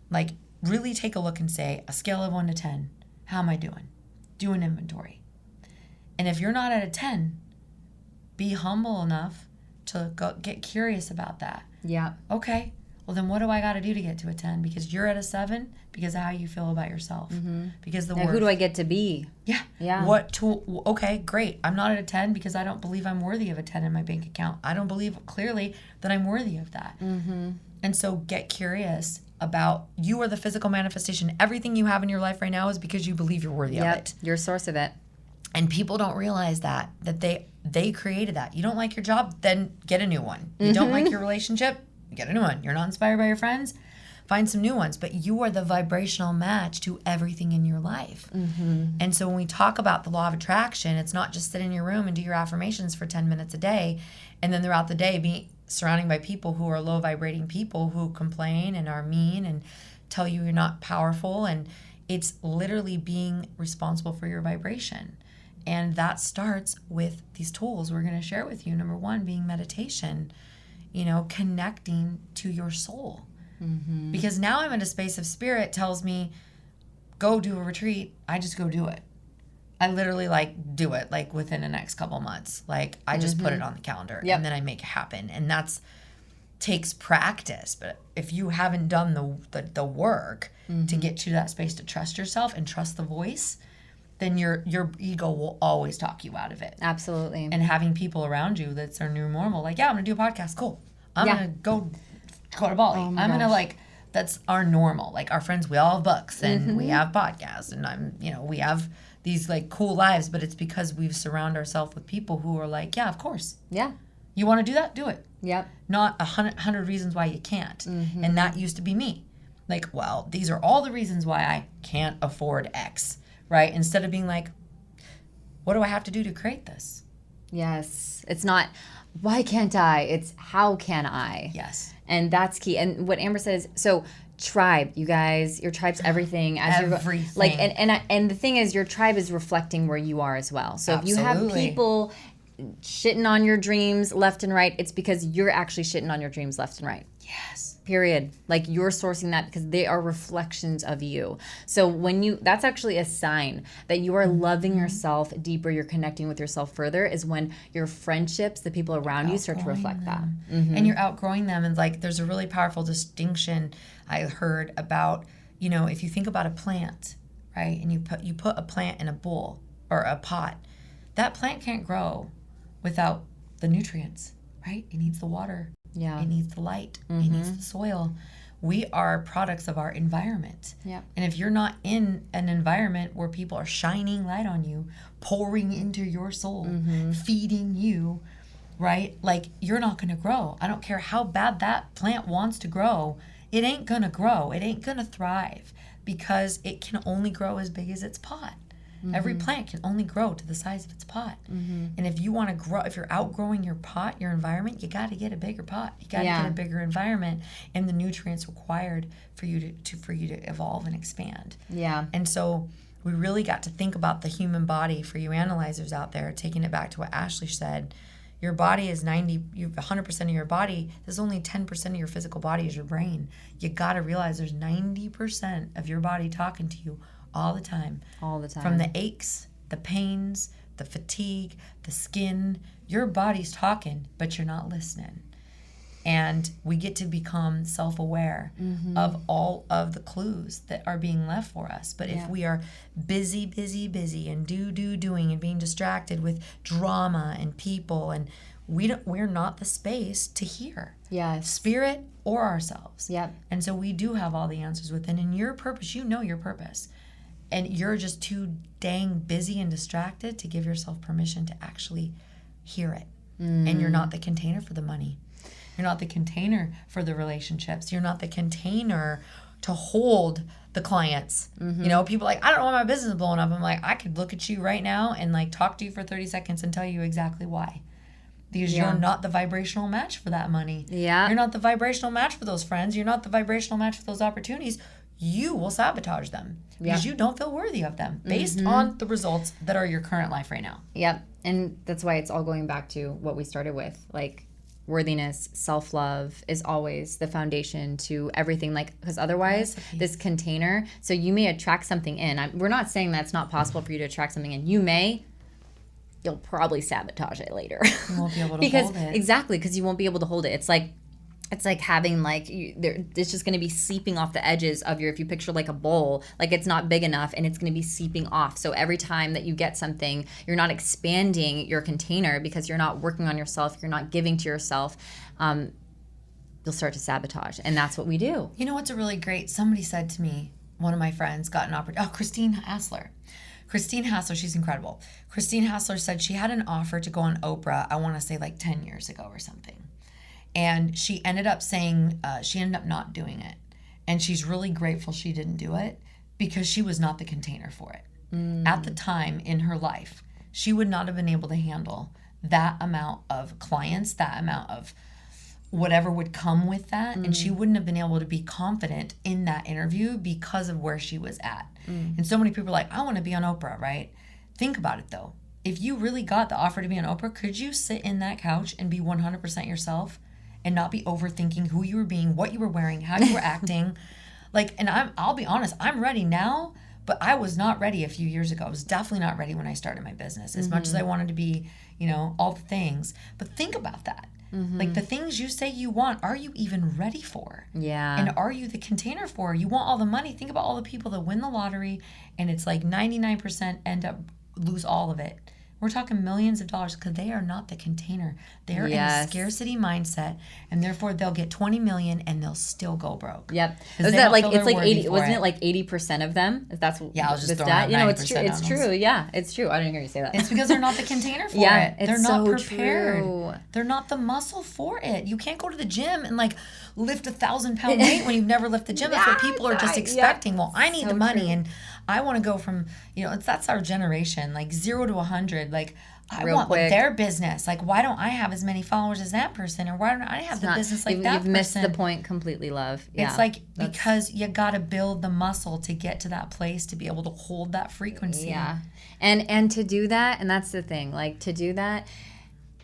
Like really take a look and say, a scale of 1 to 10, how am I doing? Do an inventory. And if you're not at a 10, be humble enough to go get curious about that. Yeah. Okay. Well, then what do I got to do to get to a 10? Because you're at a 7 because of how you feel about yourself. Because the now, who do I get to be? Yeah. Yeah. What tool? Okay, great. I'm not at a 10 because I don't believe I'm worthy of a 10 in my bank account. I don't believe clearly that I'm worthy of that. And so get curious about, you are the physical manifestation. Everything you have in your life right now is because you believe you're worthy of it. You're a source of it. And people don't realize that they created that. You don't like your job, then get a new one. You don't like your relationship, get a new one. You're not inspired by your friends, find some new ones. But you are the vibrational match to everything in your life. And so when we talk about the law of attraction, it's not just sit in your room and do your affirmations for 10 minutes a day, and then throughout the day be surrounded by people who are low vibrating people who complain and are mean and tell you you're not powerful. And it's literally being responsible for your vibration. And that starts with these tools we're going to share with you. Number 1 being meditation, connecting to your soul. Because now I'm in a space of spirit tells me, go do a retreat. I just go do it. I literally do it within the next couple months. I just put it on the calendar and then I make it happen. And that's takes practice. But if you haven't done the work to get to that space to trust yourself and trust the voice, then your ego will always talk you out of it. Absolutely. And having people around you that's our new normal, I'm going to do a podcast. Cool. I'm going to go to Bali. Oh I'm going to that's our normal. Our friends, we all have books and we have podcasts and we have these cool lives, but it's because we've surrounded ourselves with people who are yeah, of course. Yeah. You want to do that? Do it. Yep. Not 100 reasons why you can't. And that used to be me. Well, these are all the reasons why I can't afford X. Right? Instead of being what do I have to do to create this? Yes. It's not, why can't I? It's how can I? Yes. And that's key. And what Amber says, so Tribe, you guys. Your tribe's everything. Everything. Like, and the thing is, your tribe is reflecting where you are as well. So if you have people shitting on your dreams left and right, it's because you're actually shitting on your dreams left and right. Yes. Period. Like, you're sourcing that because they are reflections of you. So that's actually a sign that you are loving yourself deeper, you're connecting with yourself further, is when your friendships, the people around you, start to reflect that. And you're outgrowing them. And like, there's a really powerful distinction I heard about, if you think about a plant, right? And you put a plant in a bowl or a pot, that plant can't grow without the nutrients, right? It needs the water. Yeah. It needs the light. It needs the soil. We are products of our environment. Yeah. And if you're not in an environment where people are shining light on you, pouring into your soul, feeding you, right? Like, you're not going to grow. I don't care how bad that plant wants to grow. It ain't going to grow. It ain't going to thrive because it can only grow as big as its pot. Every plant can only grow to the size of its pot. And if you want to grow, if you're outgrowing your pot, your environment, you got to get a bigger pot. You got to get a bigger environment and the nutrients required for you to evolve and expand. Yeah. And so we really got to think about the human body for you analyzers out there, taking it back to what Ashley said. Your body is 100% of your body. There's only 10% of your physical body is your brain. You got to realize there's 90% of your body talking to you all the time. All the time. From the aches, the pains, the fatigue, the skin. Your body's talking, but you're not listening. And we get to become self-aware of all of the clues that are being left for us. But if we are busy and doing and being distracted with drama and people, and we're not the space to hear. Yes. Spirit or ourselves. Yep. And so we do have all the answers within. And your purpose, you know your purpose. And you're just too dang busy and distracted to give yourself permission to actually hear it. And you're not the container for the money. You're not the container for the relationships. You're not the container to hold the clients. People are like, I don't want my business blowing up. I'm like, I could look at you right now and like talk to you for 30 seconds and tell you exactly why. Because you're not the vibrational match for that money. Yeah. You're not the vibrational match for those friends. You're not the vibrational match for those opportunities. You will sabotage them because you don't feel worthy of them based on the results that are your current life right now. Yep. And that's why it's all going back to what we started with. Like, worthiness, self-love is always the foundation to everything. Like, because otherwise, this container, so you may attract something in. We're not saying that's not possible for you to attract something in. You'll probably sabotage it later. You won't be able to hold it. Exactly, because you won't be able to hold it. It's like having it's just going to be seeping off the edges of if you picture like a bowl, like it's not big enough and it's going to be seeping off. So every time that you get something, you're not expanding your container because you're not working on yourself, you're not giving to yourself, you'll start to sabotage. And that's what we do. You know what's a really great, somebody said to me, one of my friends got an opportunity, Christine Hassler, she's incredible. Christine Hassler said she had an offer to go on Oprah, I want to say like 10 years ago or something. And she ended up saying, she ended up not doing it. And she's really grateful she didn't do it because she was not the container for it. At the time in her life, she would not have been able to handle that amount of clients, that amount of whatever would come with that. And she wouldn't have been able to be confident in that interview because of where she was at. And so many people are like, I want to be on Oprah, right? Think about it though. If you really got the offer to be on Oprah, could you sit in that couch and be 100% yourself? And not be overthinking who you were being, what you were wearing, how you were acting. I'll be honest, I'm ready now, but I was not ready a few years ago. I was definitely not ready when I started my business, as much as I wanted to be, all the things. But think about that. Like the things you say you want, are you even ready for? Yeah. And are you the container for? You want all the money. Think about all the people that win the lottery and it's like 99% end up lose all of it. We're talking millions of dollars because they are not the container. They're in a scarcity mindset, and therefore they'll get 20 million and they'll still go broke. Yep. Is that like it's like 80? Wasn't it like 80% of them? If that's I was just throwing stat. out 90% It's true. It's true. Yeah, it's true. I didn't hear you say that. It's because they're not the container for it. They're not prepared. True. They're not the muscle for it. You can't go to the gym and like lift 1,000-pound weight when you've never lifted the gym. That's what people are just expecting. Well, I need the money and I want to go from that's our generation, like 0 to 100. Like I real want quick. their business. Like, why don't I have as many followers as that person? Or why don't I have the business like that person? You've missed the point completely, love. Yeah, it's like, because you got to build the muscle to get to that place to be able to hold that frequency. Yeah. And to do that, and that's the thing, like to do that,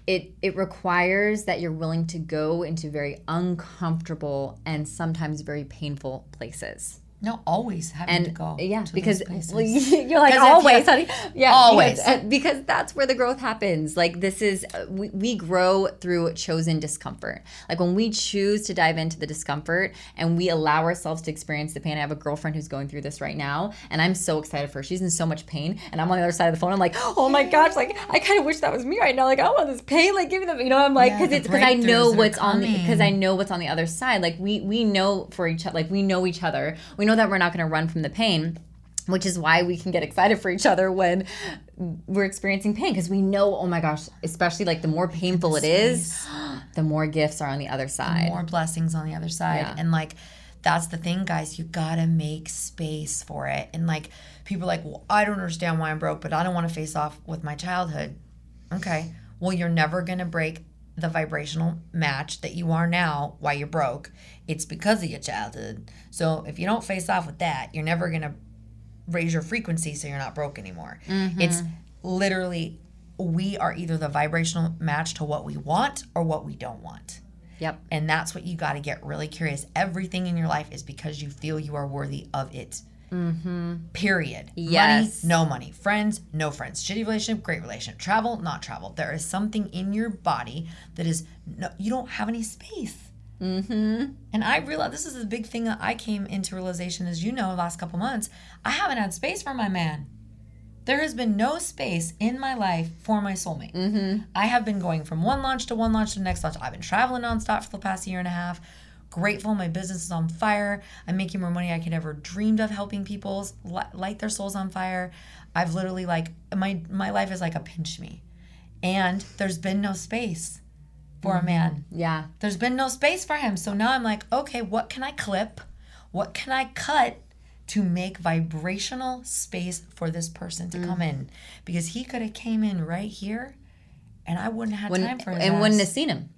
it requires that you're willing to go into very uncomfortable and sometimes very painful places. No, always having to go. Yeah, to because those well, you're like, 'Cause always, honey. Yeah, always. because that's where the growth happens. Like this is, we grow through chosen discomfort. Like when we choose to dive into the discomfort and we allow ourselves to experience the pain. I have a girlfriend who's going through this right now, and I'm so excited for her. She's in so much pain, and I'm on the other side of the phone. I'm like, oh my gosh, like I kind of wish that was me right now. Like I want this pain. Like give me the, I'm like, because I know what's on the, because I know what's on the other side. Like we know for each other, like we know each other. We know that we're not going to run from the pain, which is why we can get excited for each other when we're experiencing pain, because we know, oh my gosh, especially like the more painful it is, the more gifts are on the other side. The more blessings on the other side. Yeah. And like, that's the thing, guys, you gotta make space for it. And like, people are like, well, I don't understand why I'm broke, but I don't want to face off with my childhood. Okay, well, you're never going to break the vibrational match that you are now while you're broke. It's because of your childhood. So if you don't face off with that, you're never going to raise your frequency so you're not broke anymore. Mm-hmm. It's literally, we are either the vibrational match to what we want or what we don't want. Yep. And that's what you got to get really curious. Everything in your life is because you feel you are worthy of it. Mm-hmm. Period. Yes. Money, no money. Friends, no friends. Shitty relationship, great relationship. Travel, not travel. There is something in your body that is, no, you don't have any space. Mm-hmm. And I realized this is a big thing that I came into realization, as you know, last couple months. I haven't had space for my man. There has been no space in my life for my soulmate. Mm-hmm. I have been going from one launch to the next launch. I've been traveling nonstop for the past year and a half. Grateful, my business is on fire. I'm making more money I could ever dreamed of, helping people light their souls on fire. I've literally like, my life is like a pinch me. And there's been no space for a man. Yeah. There's been no space for him. So now I'm like, okay, what can I clip? What can I cut to make vibrational space for this person to come in? Because he could have came in right here and I wouldn't have had time for his and ass. wouldn't have seen him.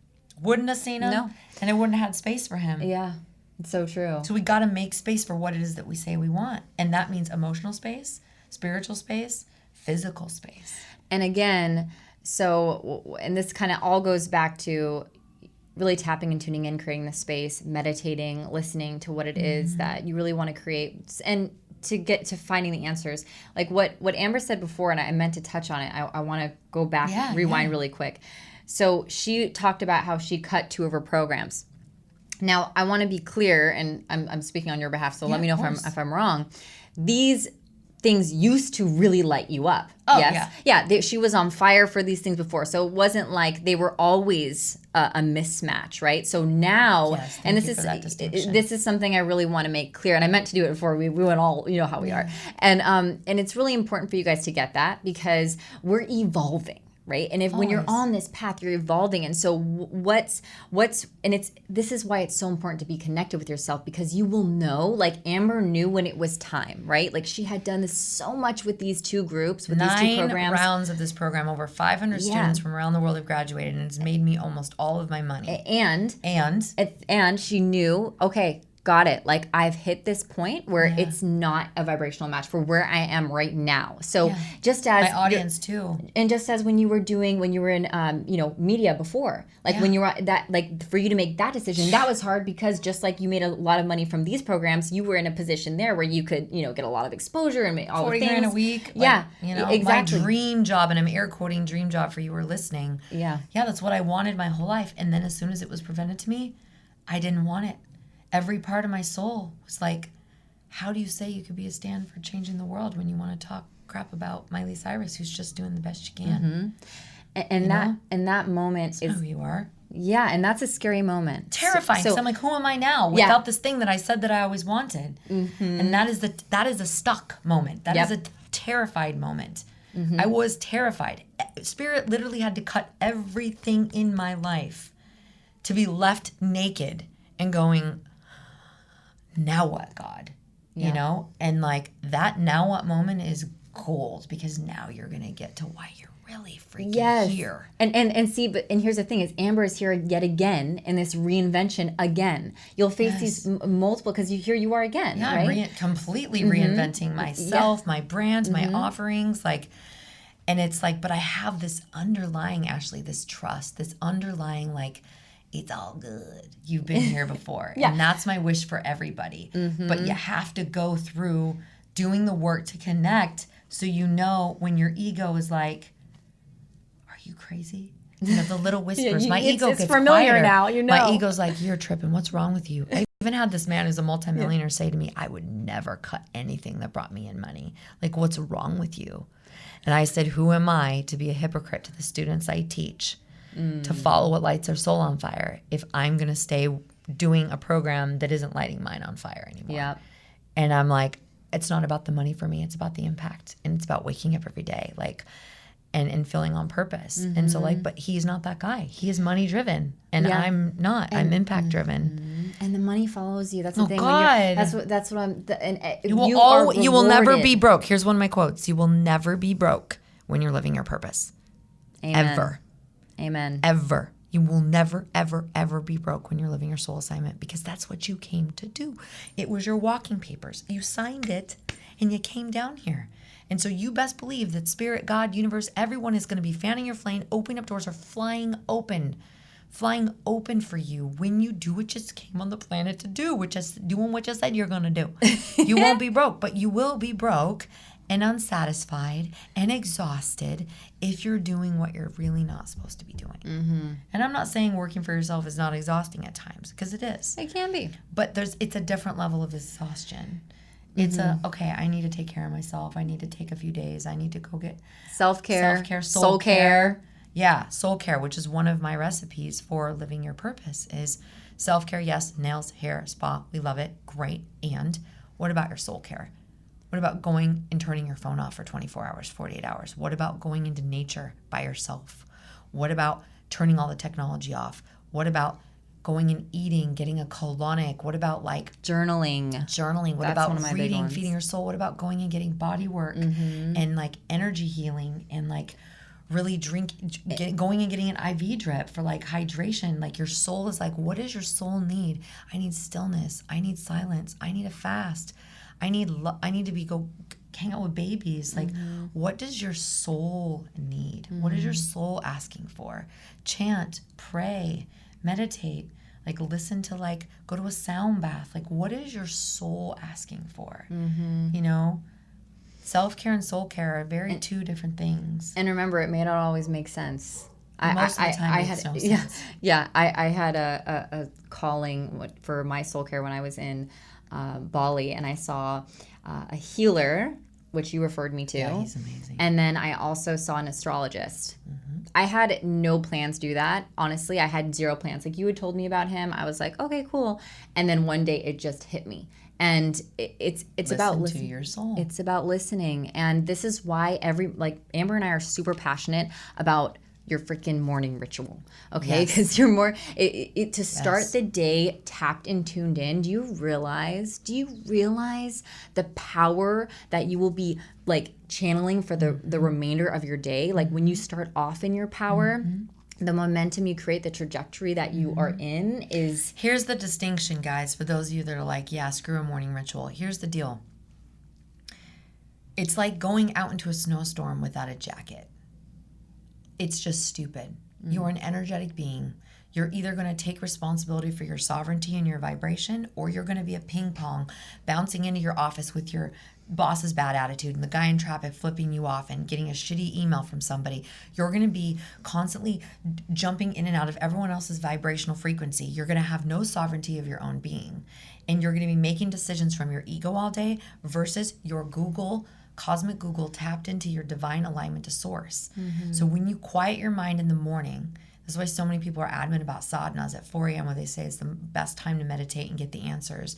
Wouldn't have seen him. No. And I wouldn't have had space for him. Yeah. It's so true. So we got to make space for what it is that we say we want. And that means emotional space, spiritual space, physical space. And again, so, and this kind of all goes back to really tapping and tuning in, creating the space, meditating, listening to what it is that you really want to create, and to get to finding the answers. Like what Amber said before, and I meant to touch on it. I want to go back, rewind really quick. So she talked about how she cut 2 of her programs. Now, I want to be clear, and I'm speaking on your behalf, so let me know if I'm wrong. These things used to really light you up. Oh, yes? Yeah. She was on fire for these things before. So it wasn't like they were always a mismatch, right? So now, and this is something I really want to make clear. And I meant to do it before we went all, you know how we are. And it's really important for you guys to get that, because we're evolving. Right. And when you're on this path, you're evolving. And so this is why it's so important to be connected with yourself, because you will know, like Amber knew when it was time, right? Like she had done this so much with these 2 groups, with these 2 programs. 9 rounds of this program, over 500 students from around the world have graduated, and it's made me almost all of my money. And she knew, okay, got it. Like I've hit this point where it's not a vibrational match for where I am right now. So just as my audience too, and just as when you were in media before, like when you were that, like for you to make that decision, that was hard, because just like you made a lot of money from these programs, you were in a position there where you could get a lot of exposure and make all the things. 40 grand a week. Exactly. My dream job, and I'm air quoting dream job for you who are listening. Yeah, that's what I wanted my whole life. And then as soon as it was presented to me, I didn't want it. Every part of my soul was like, how do you say you could be a stand for changing the world when you want to talk crap about Miley Cyrus, who's just doing the best she can? Mm-hmm. And that moment is who you are. Yeah, and that's a scary moment. Terrifying. So I'm like, who am I now without this thing that I said that I always wanted? Mm-hmm. And that is a stuck moment. That is a terrified moment. Mm-hmm. I was terrified. Spirit literally had to cut everything in my life to be left naked and going, now what, God? And like that now what moment is gold, because now you're going to get to why you're really freaking here. And see, and here's the thing is Amber is here yet again in this reinvention again. You'll face these multiple, because here you are again, right? I'm completely reinventing myself, my brand, my offerings, like, and it's like, but I have this underlying, Ashley, this trust, this underlying, like, it's all good. You've been here before. And that's my wish for everybody. But you have to go through doing the work to connect, so you know when your ego is like, are you crazy? You know, the little whispers. My ego gets familiar quieter. now, you know. My ego's like, you're tripping. What's wrong with you? I even had this man who's a multimillionaire say to me, I would never cut anything that brought me in money. Like, what's wrong with you? And I said, who am I to be a hypocrite to the students I teach, to follow what lights their soul on fire, if I'm going to stay doing a program that isn't lighting mine on fire anymore? Yeah. And I'm like, it's not about the money for me. It's about the impact. And it's about waking up every day, like, and feeling on purpose. And so, like, but he's not that guy. He is money driven, and I'm not. I'm impact driven. And the money follows you. That's the thing. God. That's what I'm. You will never be broke. Here's one of my quotes. You will never be broke when you're living your purpose. Amen. Ever. Amen. Ever. You will never, ever, ever be broke when you're living your soul assignment, because that's what you came to do. It was your walking papers. You signed it and you came down here. And so you best believe that spirit, God, universe, everyone is going to be fanning your flame, opening up doors, are flying open for you when you do what you came on the planet to do, which is doing what you said you're going to do. You won't be broke, but you will be broke and unsatisfied and exhausted if you're doing what you're really not supposed to be doing. And I'm not saying working for yourself is not exhausting at times, because it is. It can be. But it's a different level of exhaustion. It's okay, I need to take care of myself. I need to take a few days. I need to go get self-care, soul care. Yeah, soul care, which is one of my recipes for living your purpose, is self-care. Yes, nails, hair, spa. We love it. Great. And what about your soul care? What about going and turning your phone off for 24 hours, 48 hours? What about going into nature by yourself? What about turning all the technology off? What about going and eating, getting a colonic? What about like journaling? What That's about one of my big reading, ones. feeding your soul? What about going and getting body work and like energy healing and like really going and getting an IV drip for like hydration? Like your soul is like, what does your soul need? I need stillness. I need silence. I need a fast. I need to go hang out with babies. Like, what does your soul need? What is your soul asking for? Chant, pray, meditate, like listen to, like, go to a sound bath. Like, what is your soul asking for? You know, self-care and soul care are two different things. And remember, it may not always make sense. Most of the time, it makes no sense. I had a calling for my soul care when I was in Bali, and I saw a healer, which you referred me to. Yeah, he's amazing. And then I also saw an astrologist. I had no plans to do that. Honestly, I had zero plans. Like, you had told me about him. I was like, okay, cool. And then one day it just hit me. And it's about listening to your soul. It's about listening. And this is why Amber and I are super passionate about your freaking morning ritual, okay? Because you're more to start the day tapped and tuned in. Do you realize the power that you will be like channeling for the remainder of your day? Like, when you start off in your power, the momentum you create, the trajectory that you are in is... Here's the distinction, guys, for those of you that are like, yeah, screw a morning ritual. Here's the deal. It's like going out into a snowstorm without a jacket. It's just stupid. You're an energetic being. You're either going to take responsibility for your sovereignty and your vibration, or you're going to be a ping pong bouncing into your office with your boss's bad attitude and the guy in traffic flipping you off and getting a shitty email from somebody. You're going to be constantly jumping in and out of everyone else's vibrational frequency. You're going to have no sovereignty of your own being. And you're going to be making decisions from your ego all day versus your cosmic Google tapped into your divine alignment to source. So when you quiet your mind in the morning, that's why so many people are adamant about sadhanas at 4 a.m. where they say it's the best time to meditate and get the answers.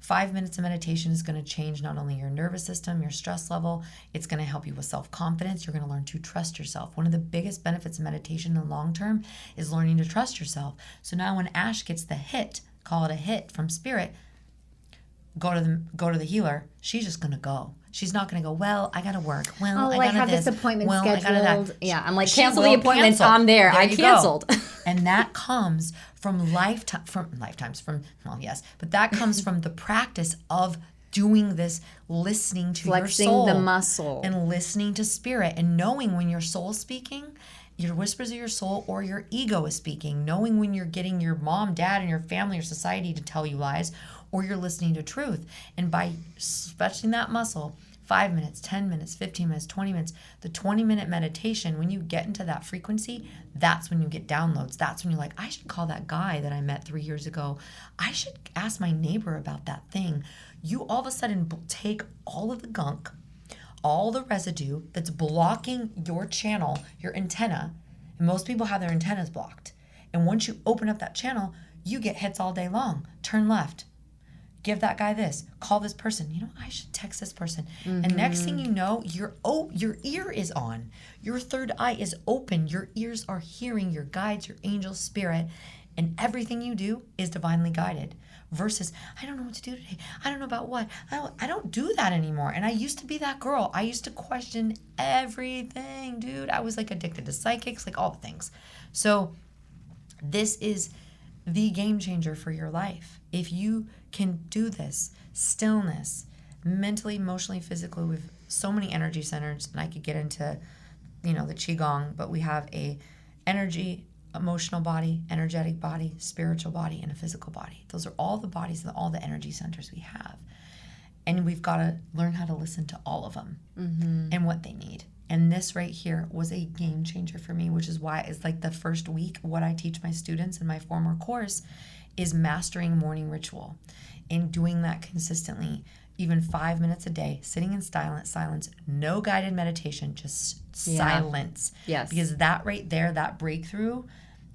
5 minutes of meditation is going to change not only your nervous system, your stress level, it's going to help you with self-confidence. You're going to learn to trust yourself. One of the biggest benefits of meditation in the long term is learning to trust yourself. So now when Ash gets the hit, call it a hit from spirit, go to the healer, she's just gonna go. She's not gonna go, well, I gotta work. Well, I have this appointment scheduled. Yeah, I'm like, cancel the appointment. Cancel. I'm there. I canceled. And that comes from that comes from the practice of doing this, listening to Flexing your soul. the muscle. And listening to spirit and knowing when your soul's speaking, your whispers of your soul, or your ego is speaking, knowing when you're getting your mom, dad, and your family or society to tell you lies, or you're listening to truth. And by stretching that muscle, 5 minutes, 10 minutes, 15 minutes, 20 minutes, the 20-minute meditation, when you get into that frequency, that's when you get downloads. That's when you're like, I should call that guy that I met 3 years ago. I should ask my neighbor about that thing. You all of a sudden take all of the gunk, all the residue that's blocking your channel, your antenna, and most people have their antennas blocked. And once you open up that channel, you get hits all day long. Turn left. Give that guy this. Call this person. You know, I should text this person. Mm-hmm. And next thing you know, your ear is on. Your third eye is open. Your ears are hearing your guides, your angel spirit, and everything you do is divinely guided. Versus, I don't know what to do today. I don't know about what. I don't do that anymore. And I used to be that girl. I used to question everything, dude. I was like addicted to psychics, like all the things. So this is the game changer for your life. If you can do this, stillness, mentally, emotionally, physically, with so many energy centers, and I could get into, the Qigong, but we have a energy, emotional body, energetic body, spiritual body, and a physical body. Those are all the bodies and all the energy centers we have. And we've got to learn how to listen to all of them and what they need. And this right here was a game changer for me, which is why it's like the first week, what I teach my students in my former course is mastering morning ritual and doing that consistently, even 5 minutes a day, sitting in silence, no guided meditation, just silence. Yes. Because that right there, that breakthrough,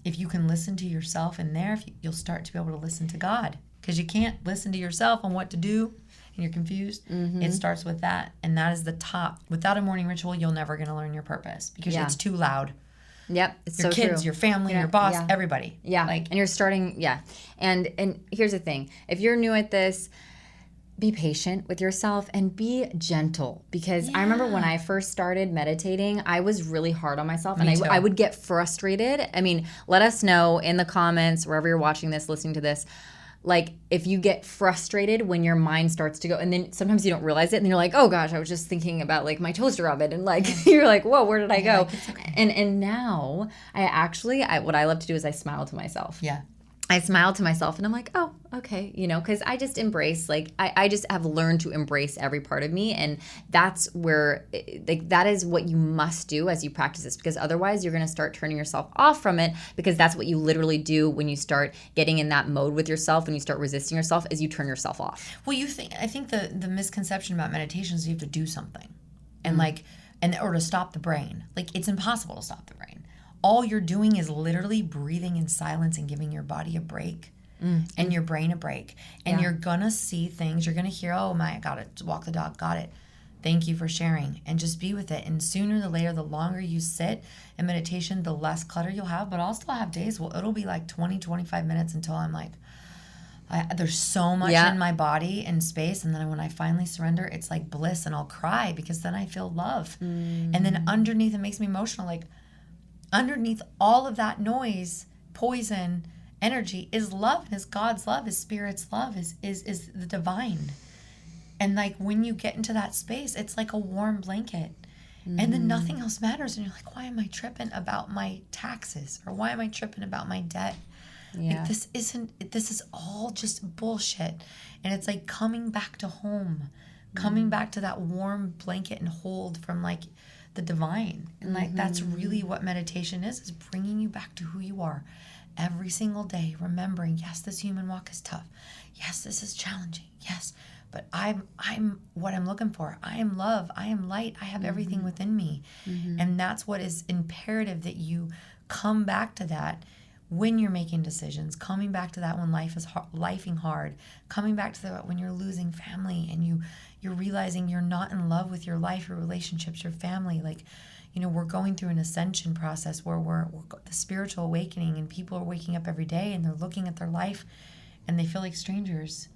if you can listen to yourself in there, you'll start to be able to listen to God. Because you can't listen to yourself on what to do and you're confused. It starts with that. And that is the top. Without a morning ritual, you're never going to learn your purpose because it's too loud. Yep, it's your so kids, true. your family, your boss, everybody. Yeah, and you're starting, And here's the thing. If you're new at this, be patient with yourself and be gentle. Because I remember when I first started meditating, I was really hard on myself. And I would get frustrated. I mean, let us know in the comments, wherever you're watching this, listening to this, like if you get frustrated when your mind starts to go, and then sometimes you don't realize it and you're like, oh gosh, I was just thinking about like my toaster oven, and like you're like, whoa, where did I go? Like, okay. And now what I love to do is I smile to myself. Yeah. I smile to myself and I'm like, oh, okay, because I just embrace, like, I just have learned to embrace every part of me. And that's where, like, that is what you must do as you practice this, because otherwise you're going to start turning yourself off from it, because that's what you literally do when you start getting in that mode with yourself, when you start resisting yourself, is you turn yourself off. Well, I think the misconception about meditation is you have to do something and or to stop the brain. Like, it's impossible to stop the brain. All you're doing is literally breathing in silence and giving your body a break and your brain a break. And you're going to see things. You're going to hear, oh, I got it. Walk the dog. Got it. Thank you for sharing. And just be with it. And sooner or later, the longer you sit in meditation, the less clutter you'll have. But I'll still have days. Well, it'll be like 20, 25 minutes until I'm like, there's so much in my body and space. And then when I finally surrender, it's like bliss. And I'll cry because then I feel love. And then underneath, it makes me emotional. Like, underneath all of that noise, poison, energy is love, and is God's love, is Spirit's love, is the divine. And like when you get into that space, it's like a warm blanket. And then nothing else matters. And you're like, why am I tripping about my taxes? Or why am I tripping about my debt? Yeah. Like, this is all just bullshit. And it's like coming back to home, coming back to that warm blanket and hold from like the divine. And like that's really what meditation is bringing you back to who you are every single day, remembering, yes, this human walk is tough, yes, this is challenging, yes, but I'm what I'm looking for. I am love, I am light, I have everything within me. And that's what is imperative, that you come back to that when you're making decisions, coming back to that when life is lifing hard, coming back to that when you're losing family and you're realizing you're not in love with your life, your relationships, your family. Like, we're going through an ascension process where we're the spiritual awakening, and people are waking up every day and they're looking at their life and they feel like strangers.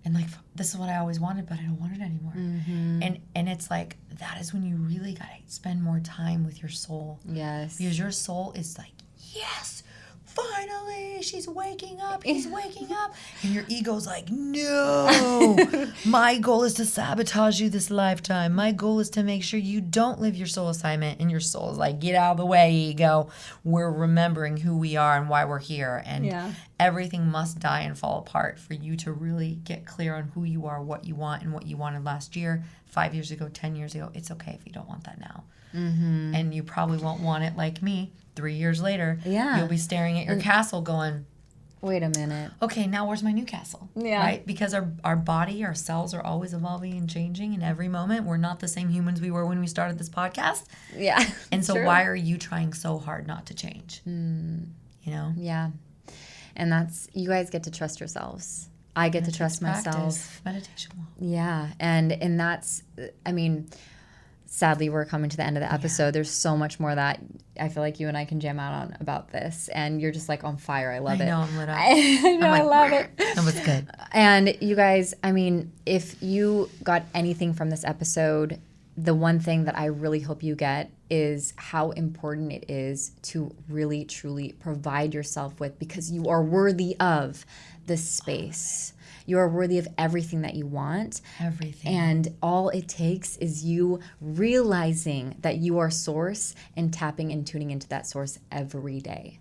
And like, this is what I always wanted, but I don't want it anymore. And it's like, that is when you really got to spend more time with your soul. Yes. Because your soul is like, yes, finally, she's waking up, he's waking up. And your ego's like, no, my goal is to sabotage you this lifetime. My goal is to make sure you don't live your soul assignment. And your soul is like, get out of the way, ego. We're remembering who we are and why we're here. And everything must die and fall apart for you to really get clear on who you are, what you want, and what you wanted last year, 5 years ago, 10 years ago. It's okay if you don't want that now. And you probably won't want it like me 3 years later. You'll be staring at your castle going, wait a minute. Okay, now where's my new castle? Right? Because our body, our cells are always evolving and changing in every moment. We're not the same humans we were when we started this podcast. And so why are you trying so hard not to change? You know? And that's, you guys get to trust yourselves. I get to trust myself. Meditation. And that's, I mean, sadly, we're coming to the end of the episode. There's so much more that I feel like you and I can jam out on about this. And you're just like on fire. I love it. I know, I'm lit up. I know, I love it. That was good. And you guys, I mean, if you got anything from this episode, the one thing that I really hope you get is how important it is to really, truly provide yourself with, because you are worthy of this space. You are worthy of everything that you want. Everything. And all it takes is you realizing that you are source and tapping and tuning into that source every day.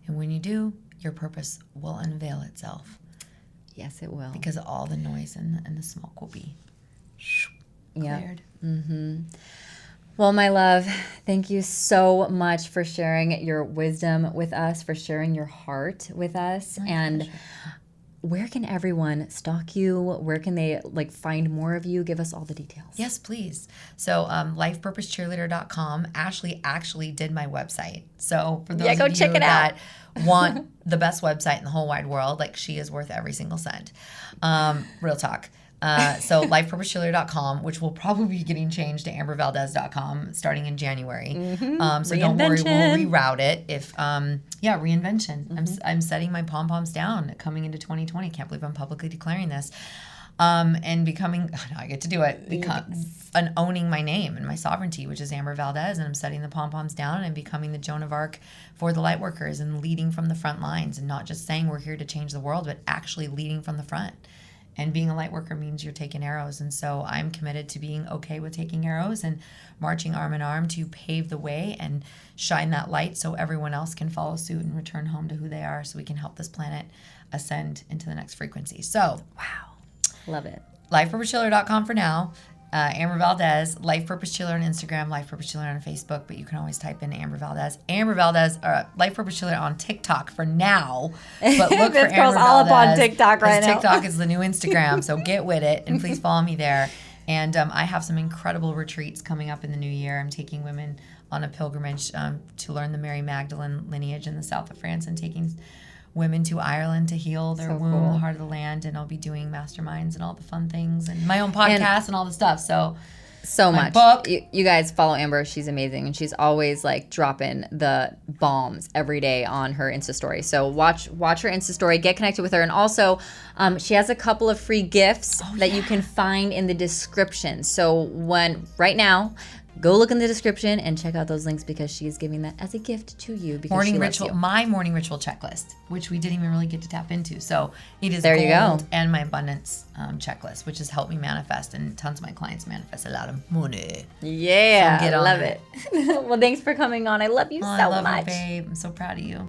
And when you do, your purpose will unveil itself. Yes, it will. Because all the noise and the smoke will be cleared. Well, my love, thank you so much for sharing your wisdom with us, for sharing your heart with us. And pleasure. Where can everyone stalk you? Where can they find more of you? Give us all the details. Yes, please. So lifepurposecheerleader.com. Ashley actually did my website. So for those of you that want the best website in the whole wide world, she is worth every single cent. Real talk. So lifepurposecheerleader.com, which will probably be getting changed to ambervaldez.com starting in January. So don't worry, we'll reroute it if reinvention. I'm setting my pom-poms down coming into 2020. Can't believe I'm publicly declaring this. And becoming, I get to do it, and owning my name and my sovereignty, which is Amber Valdez, and I'm setting the pom-poms down and becoming the Joan of Arc for the light workers and leading from the front lines, and not just saying we're here to change the world, but actually leading from the front. And being a light worker means you're taking arrows. And so I'm committed to being okay with taking arrows and marching arm in arm to pave the way and shine that light so everyone else can follow suit and return home to who they are, so we can help this planet ascend into the next frequency. So, wow. Love it. LifePurposeCheerleader.com for now. Amber Valdez, Life Purpose Cheerleader on Instagram, Life Purpose Cheerleader on Facebook, but you can always type in Amber Valdez. Amber Valdez, Life Purpose Cheerleader on TikTok for now, but look for Amber Valdez. This girl's all up on TikTok right now. TikTok is the new Instagram, so get with it, and please follow me there. And I have some incredible retreats coming up in the new year. I'm taking women on a pilgrimage to learn the Mary Magdalene lineage in the south of France, and taking women to Ireland to heal their womb, the heart of the land, and I'll be doing masterminds and all the fun things, and my own podcast and all the stuff. So much. Book. You guys follow Amber. She's amazing, and she's always dropping the bombs every day on her Insta story. So watch her Insta story, get connected with her, and also she has a couple of free gifts that you can find in the description. So right now, go look in the description and check out those links, because she is giving that as a gift to you. Because morning ritual, my morning ritual checklist, which we didn't even really get to tap into. So it is there you go. And my abundance checklist, which has helped me manifest, and tons of my clients manifest a lot of money. Yeah, so I love it. Well, thanks for coming on. I love you so much. I love you, babe. I'm so proud of you.